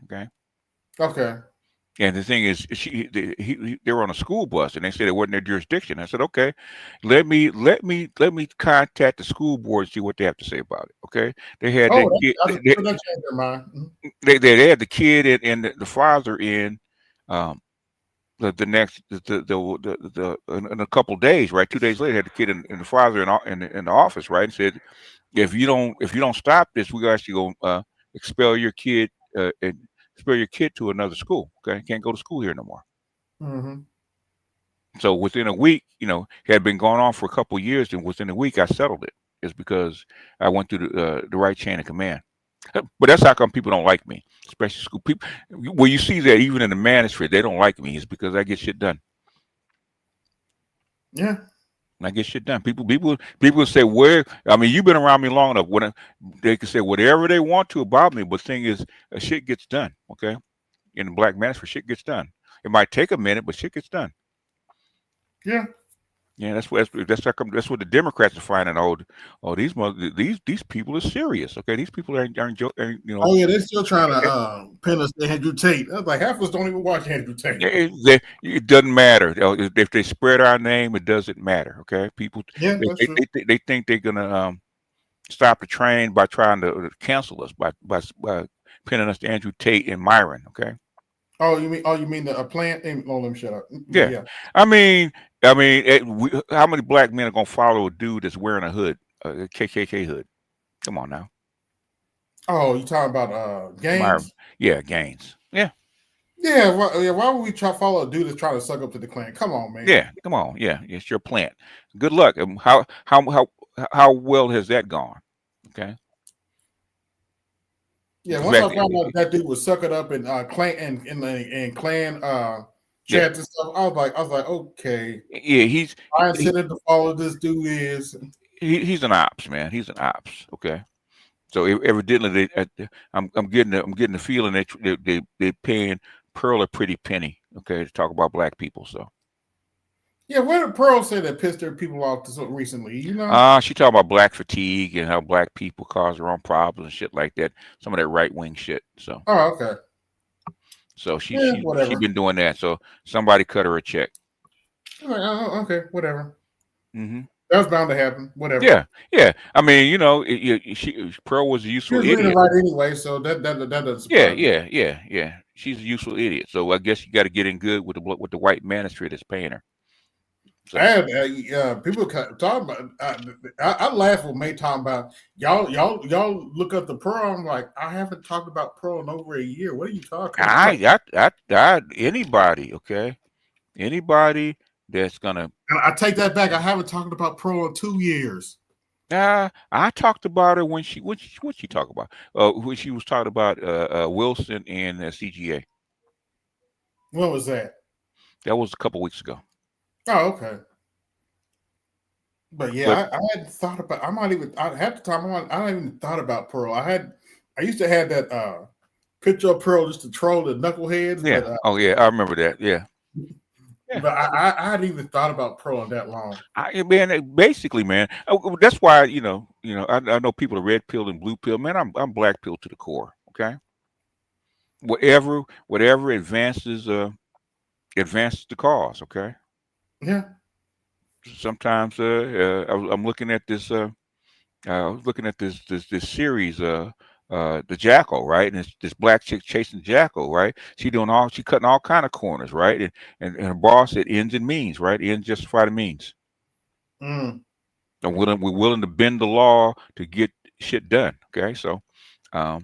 Okay. And the thing is, they were on a school bus, and they said it wasn't their jurisdiction. I said, okay, let me contact the school board and see what they have to say about it. Okay, they had they had the kid and the father in the next in a couple of days, right? 2 days later, had the kid and the father in the office, right? And said, if you don't stop this, we're actually gonna expel your kid to another school. Okay, can't go to school here no more. Mm-hmm. So within a week, you know, it had been going on for a couple of years, and within a week, I settled it. It's because I went through the right chain of command. But that's how come people don't like me, especially school people. Well, you see that even in the manosphere, they don't like me. It's because I get shit done. Yeah. I get shit done. People say, "Where?" I mean, you've been around me long enough. They can say whatever they want to about me, but the thing is, shit gets done. Okay, in the black manosphere, shit gets done. It might take a minute, but shit gets done. Yeah. Yeah, that's what the Democrats are finding. Oh, these people are serious. Okay, these people aren't you know. Oh yeah, they're still trying to pin us to Andrew Tate. I was like, half of us don't even watch Andrew Tate. It doesn't matter. If they spread our name, it doesn't matter. Okay, people Yeah, that's true. they think they're gonna stop the train by trying to cancel us by pinning us to Andrew Tate and Myron. Okay. Oh, you mean the plant? Oh, let me shut up. Yeah. Yeah. I mean, how many black men are gonna follow a dude that's wearing a hood, a KKK hood? Come on now. Oh, you talking about Myron. Gaines? Yeah, Gaines. Yeah. Yeah. Why would we follow a dude that's trying to suck up to the Klan? Come on, man. Yeah. Come on. Yeah. It's your plant. Good luck. How well has that gone? Okay. Yeah, once I found out that dude was sucking up in Klan and Klan chats and stuff, I was like, okay. Yeah, he's I incentive to follow this dude is he's an ops, man. He's an ops. Okay. So evidently, I'm getting the feeling that they're paying Pearl a pretty penny. Okay, to talk about black people. So. Yeah, what did Pearl say that pissed her people off recently? You know, she talking about black fatigue and how black people cause their own problems and shit like that. Some of that right wing shit. So. Oh, okay. So she been doing that. So somebody cut her a check. Like, oh, okay, whatever. Mm-hmm. That was bound to happen. Whatever. Yeah, yeah. I mean, you know, Pearl was a useful idiot. She was right anyway, so that doesn't. Yeah. She's a useful idiot. So I guess you got to get in good with the white manosphere that's paying her. So. People talking about. I laugh when May talking about y'all look up the Pearl. I'm like, I haven't talked about Pearl in over a year. What are you talking about? Anybody, okay, anybody that's gonna. I take that back. I haven't talked about Pearl in 2 years. I talked about her when she talked about when she was talking about Wilson and CGA. When was that? That was a couple weeks ago. Oh, okay. But yeah, I hadn't thought about. I have to time. I hadn't even thought about Pearl. I used to have that picture of Pearl just to troll the knuckleheads. Yeah. But, oh yeah, I remember that. Yeah. But I hadn't even thought about Pearl in that long. Basically, man, that's why you know I know people are red pill and blue pill. Man, I'm black pill to the core. Okay. Whatever advances the cause. Okay. Yeah. Sometimes I'm looking at this. I was looking at this series, the Jackal, right? And it's this black chick chasing Jackal, right? She cutting all kind of corners, right? And her boss said ends and means, right? Ends justify the means. Mm. And we're willing to bend the law to get shit done. Okay, so I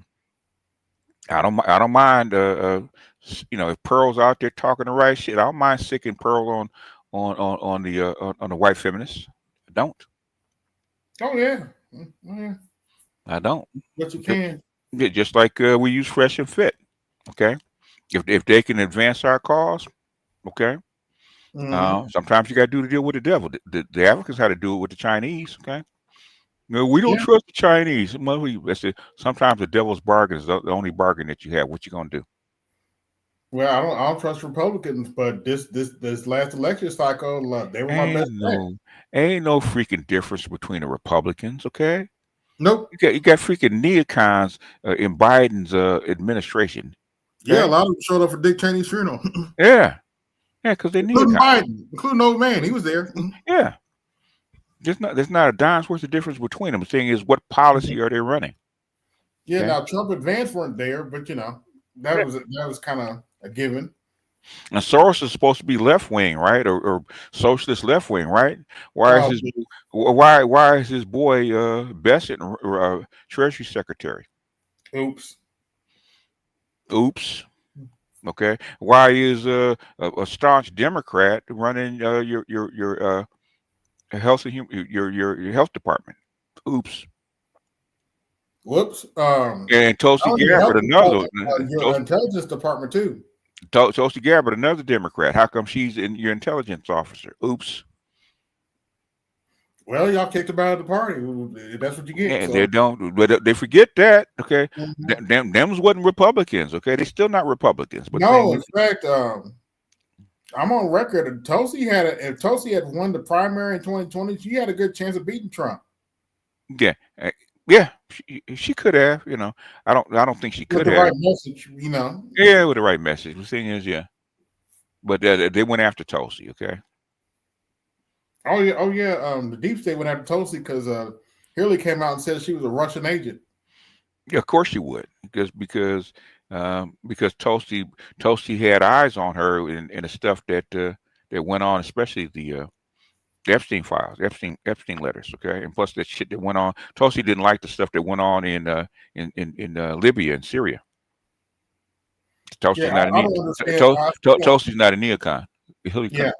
don't mind. If Pearl's out there talking the right shit, I don't mind sicking Pearl on the white feminists. I don't. Oh yeah. Yeah. I don't. But you can. Just like we use Fresh and Fit. Okay. If they can advance our cause, okay. Mm-hmm. Sometimes you got to do the deal with the devil. The Africans had to do it with the Chinese. Okay. No, we don't trust the Chinese. Sometimes the devil's bargain is the only bargain that you have. What you gonna do? Well, I don't trust Republicans, but this last election cycle, they were my best friend. Ain't no freaking difference between the Republicans, okay? Nope. You got freaking neocons in Biden's administration. Okay? Yeah, a lot of them showed up for Dick Cheney's funeral. Yeah, because they need Biden, including old man. He was there. Yeah. There's not a dime's worth of difference between them. The thing is, what policy are they running? Yeah, okay? Now Trump advanced weren't there, but that was kind of a given. And Soros is supposed to be left wing, right, or socialist left wing, right? Why is his boy Bessent Treasury Secretary? Oops. Okay, why is a staunch Democrat running your health and your health department? Oops. Whoops. And Tulsi Not only your Gabbard, health another department, your intelligence department too. Tulsi Gabbard, another Democrat. How come she's in your intelligence officer? Oops. Well, y'all kicked her out of the party. That's what you get. Yeah, So. they don't, but they forget that. Okay, Mhm. them wasn't Republicans. Okay, they still not Republicans. But No, in fact, I'm on record. If Tulsi had won the primary in 2020, she had a good chance of beating Trump. yeah, yeah, she could have. I don't think she With could the have. right message, Yeah, with the right message. The thing is, yeah, but they went after Tulsi. Okay. Oh yeah. The deep state went after Tulsi because Hillary came out and said she was a Russian agent. Yeah, of course you would, because Tulsi had eyes on her in the stuff that went on, especially the Epstein files, Epstein letters. Okay, and plus that shit that went on. Tulsi didn't like the stuff that went on in Libya and Syria. Tulsi's Yeah, not a I don't understand. Tulsi's not a neocon. Hillary Yeah. Clinton.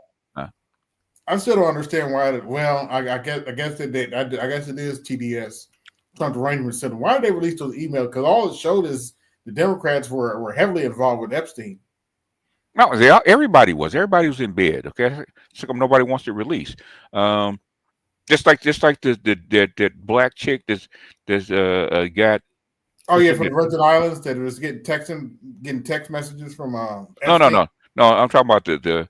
I still don't understand why. Well, I guess it did. I guess it is TDS, Trump Derangement Center. Why did they release those emails? Because all it showed is the Democrats were heavily involved with Epstein. No, everybody was. Everybody was in bed. Okay, so come nobody wants to release. Just like that black chick that's got. Oh yeah, from the Virgin Islands that was getting text messages from No. I'm talking about the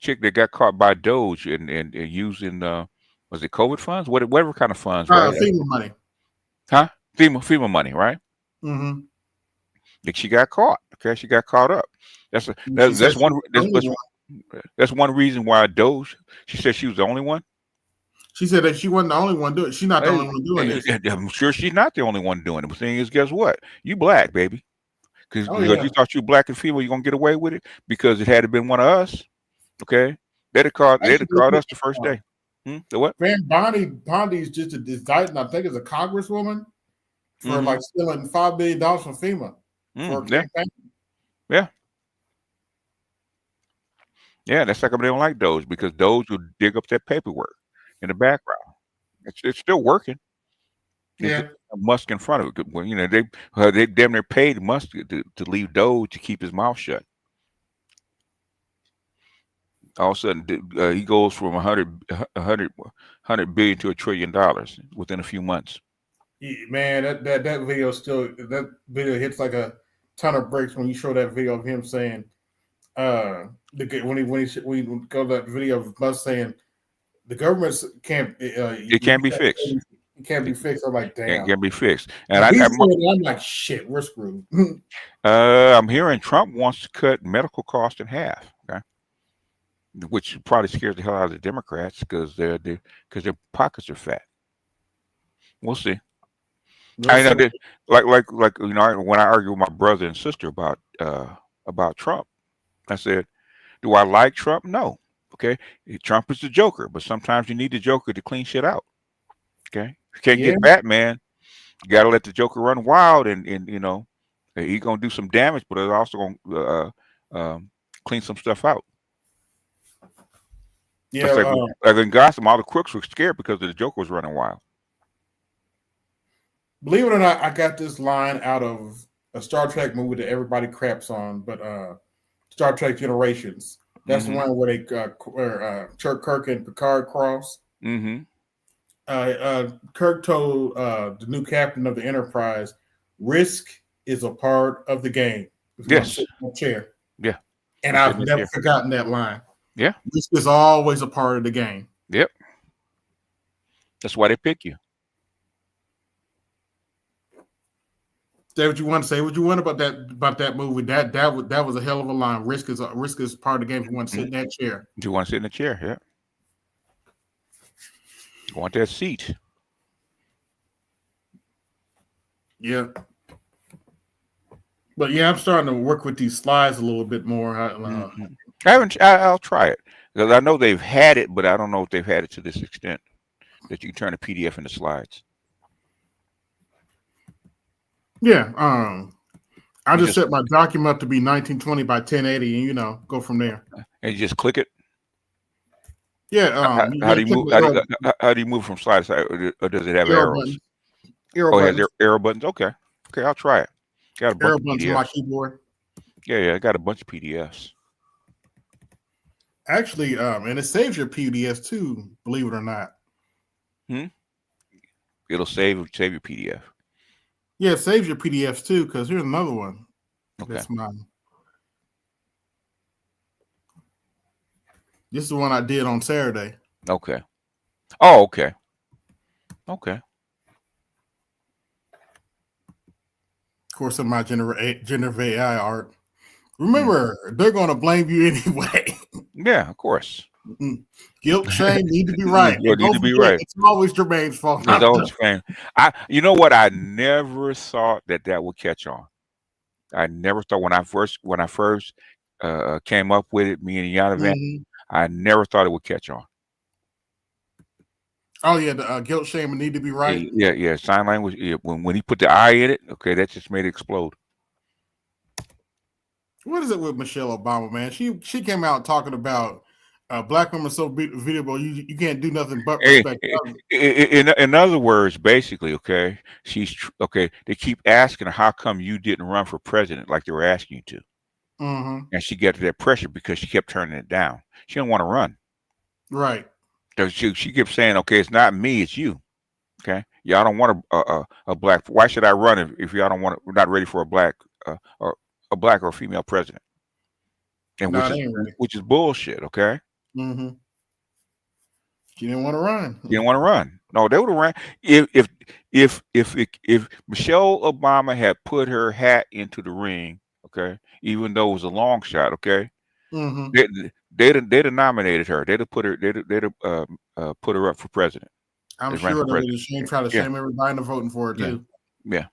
chick that got caught by Doge and using was it COVID funds? Whatever kind of funds, right? FEMA money. Huh? FEMA money, right? Mm-hmm. Like she got caught. Okay, she got caught up. That's one reason why Doge. She said she was the only one. She said that she wasn't the only one doing it. She's not the only one doing it. I'm sure she's not the only one doing it. But the thing is, guess what? You black, baby. Because you thought you were black and female, you're gonna get away with it because it had been one of us. Okay, they'd have caught us the first day. The what? Man, Bondi's just indicting. I think it's a congresswoman for like stealing $5 billion from FEMA. Yeah, that's how come they don't like Doge, because Doge will dig up that paperwork in the background. It's still working. Yeah, Musk in front of it. Well, they damn near paid Musk to leave Doge to keep his mouth shut. All of a sudden, he goes from 100 billion to $1 trillion within a few months. Yeah, man, that video hits like a ton of bricks when you show that video of him saying, when he go that video of Musk saying the government can't it can't be fixed. It can't be fixed. I'm like, damn, it can't be fixed. And I'm like, shit, we're screwed. I'm hearing Trump wants to cut medical costs in half. Okay, which probably scares the hell out of the Democrats because their pockets are fat. We'll see. I know, like when I argue with my brother and sister about Trump, I said, do I like Trump? No. Okay, Trump is the Joker, but sometimes you need the Joker to clean shit out. Okay, you can't get Batman. You got to let the Joker run wild, and he's gonna do some damage, but it's also gonna clean some stuff out. Yeah, like in Gotham, all the crooks were scared because the Joker was running wild. Believe it or not, I got this line out of a Star Trek movie that everybody craps on, but Star Trek Generations. That's the one where Kirk and Picard cross. Kirk told the new captain of the Enterprise, "Risk is a part of the game." Yes. Chair. Yeah. And I've never forgotten that line. Yeah. Risk is always a part of the game. Yep. That's why they pick you. Say what you want to say. What you want about that movie? That was a hell of a line. Risk is part of the game. If you want to sit in that chair. Do you want to sit in the chair? Yeah. You want that seat? Yeah. But yeah, I'm starting to work with these slides a little bit more. I'll try it because I know they've had it, but I don't know if they've had it to this extent that you can turn a PDF into slides. Yeah. I just set my document to be 1920 by 1080, and go from there. And you just click it. Yeah. How do you move? How do you move from slide to side, or does it have arrows? Arrow buttons. Arrow buttons. Okay, I'll try it. Got a bunch Arrow of buttons PDFs. on my keyboard. Yeah, I got a bunch of PDFs. Actually, and it saves your PDFs too, believe it or not. It'll save your PDF. Yeah, it saves your PDFs too, because here's another one. Okay. That's mine. This is the one I did on Saturday. Okay. Oh, okay. Okay. Of course, in my generative AI art. Remember, they're going to blame you anyway. Yeah, of course. Guilt, shame, need to be right. Need to be right. It's always Jermaine's fault. It's always Jermaine. You know what? I never thought that would catch on. I never thought when I first came up with it, me and Yanavan, I never thought it would catch on. Oh yeah, the guilt, shame, and need to be right. Yeah. Sign language. Yeah, when he put the I in it, okay, that just made it explode. What is it with Michelle Obama, man? She came out talking about black women so beautiful you can't do nothing but respect. In other words, basically, okay, they keep asking her, how come you didn't run for president like they were asking you to? And she got to that pressure because she kept turning it down. She didn't want to run. Right. So she kept saying, okay, it's not me, it's you. Okay, y'all don't want a black. Why should I run if y'all don't want? We're not ready for a black or a black or female president. And which is bullshit. Okay. She didn't want to run. You didn't want to run. No, they would have ran. If Michelle Obama had put her hat into the ring, okay, even though it was a long shot, okay, they'd have nominated her. They'd have put her. They'd have put her up for president. I'm sure they would try to shame everybody into voting for her too. Yeah.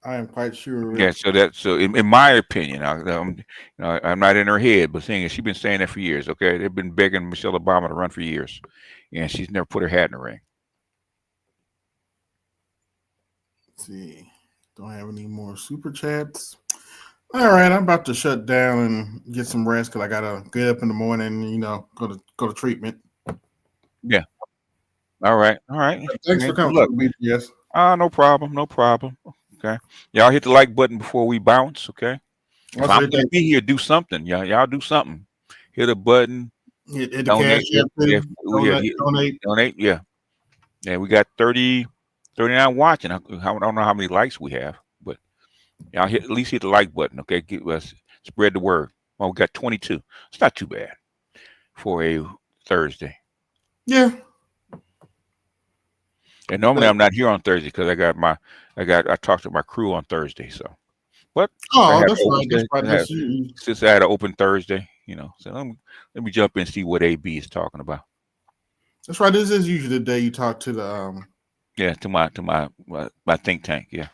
I am quite sure. Yeah, so in my opinion, I'm not in her head, but saying she's been saying that for years. Okay, they've been begging Michelle Obama to run for years, and she's never put her hat in the ring. Let's see, don't have any more super chats. All right, I'm about to shut down and get some rest because I gotta get up in the morning. And, go to treatment. Yeah. All right. Thanks for coming. Yes. No problem. Okay. Y'all hit the like button before we bounce. Okay. If I'm gonna be here, do something. Y'all do something. Hit a button. Hit donate. Donate. Yeah. Yeah. We got 39 watching. I don't know how many likes we have, but y'all at least hit the like button. Okay. Give us spread the word. Well, we got 22. It's not too bad for a Thursday. Yeah. And normally I'm not here on Thursday because I talked to my crew on Thursday. So, but that's right. Since I had an open Thursday, so let me jump in and see what AB is talking about. That's right. This is usually the day you talk to the to my think tank. Yeah.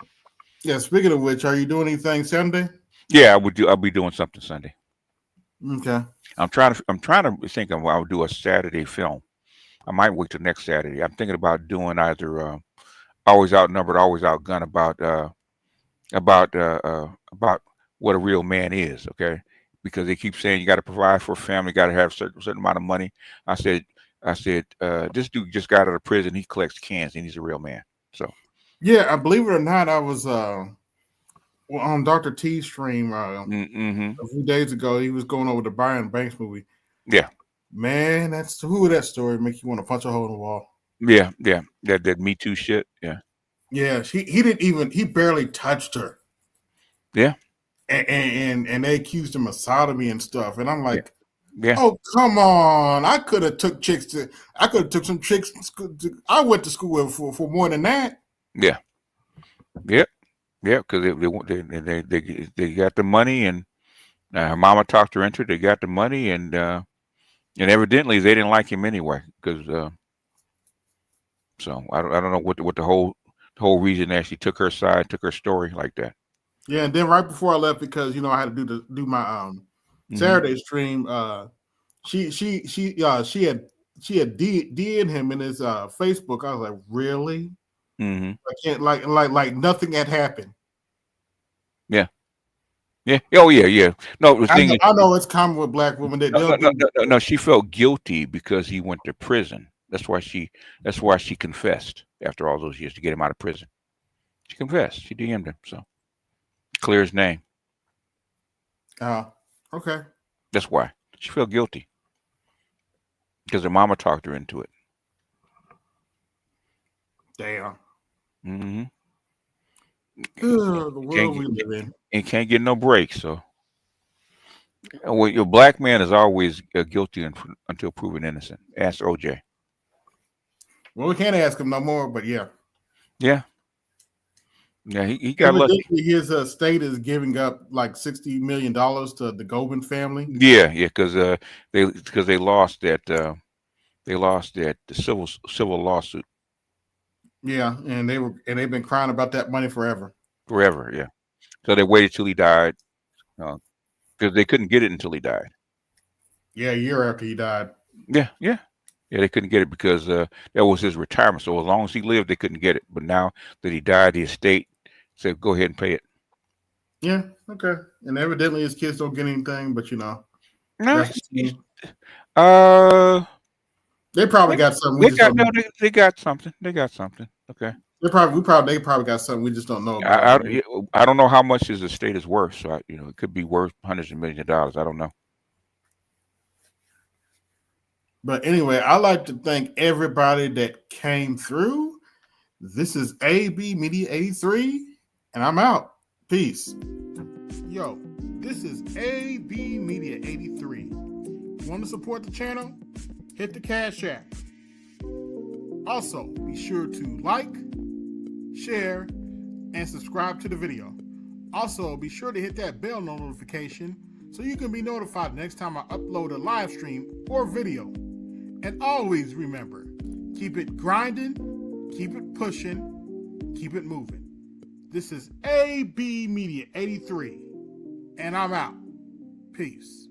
Yeah. Speaking of which, are you doing anything Sunday? Yeah, I'll be doing something Sunday. Okay. I'm trying to think of I'll do a Saturday film. I might wait till next Saturday. I'm thinking about doing either Always Outnumbered, Always Outgunned about what a real man is, okay? Because they keep saying you got to provide for a family, got to have a certain amount of money. I said, this dude just got out of prison. He collects cans, and he's a real man. So, yeah, I believe it or not, I was on Dr. T's stream a few days ago. He was going over the Brian Banks movie. Yeah. Man, that story make you want to punch a hole in the wall. Yeah. That Me Too shit. Yeah. Yeah, he barely touched her. Yeah. And they accused him of sodomy and stuff. And I'm like, yeah. Oh, come on. I could have took some chicks. I went to school for more than that. Yeah. Yeah. Yeah. Because they got the money, and her mama talked her into it. They got the money, and evidently they didn't like him anyway. Because so I don't know what the whole reason that she took her side, took her story like that. Yeah, and then right before I left, because I had to do my Saturday stream. She had DM'd him in his Facebook. I was like, really? Like nothing had happened. Yeah. Yeah. Oh yeah. Yeah. No, the thing is, I know it's common with black women that they'll do. no. She felt guilty because he went to prison. That's why she confessed after all those years to get him out of prison. She confessed. She DM'd him. So clear his name. Okay. That's why she felt guilty because her mama talked her into it. Damn. Mm-hmm. The world we live in. And can't get no breaks. So, well, your black man is always guilty until proven innocent. Ask OJ. Well, we can't ask him no more, but yeah. Yeah. Yeah, he got lucky. His estate is giving up like $60 million to the Goldman family. Yeah, because they lost that civil lawsuit. Yeah, and they've been crying about that money forever. Forever, yeah. So they waited till he died, because they couldn't get it until he died. Yeah, a year after he died. Yeah. They couldn't get it because that was his retirement. So as long as he lived, they couldn't get it. But now that he died, the estate said, "Go ahead and pay it." Yeah, okay. And evidently his kids don't get anything, but no, they probably got something. They got something. They got something. Okay. They probably got something we just don't know about. I don't know how much his estate is worth. So it could be worth hundreds of millions of dollars. I don't know. But anyway, I'd like to thank everybody that came through. This is AB Media 83, and I'm out. Peace. Yo, this is AB Media 83. Want to support the channel? Hit the Cash App. Also, be sure to like, share, and subscribe to the video. Also, be sure to hit that bell notification so you can be notified next time I upload a live stream or video. And always remember, keep it grinding, keep it pushing, keep it moving. This is AB Media 83, and I'm out. Peace.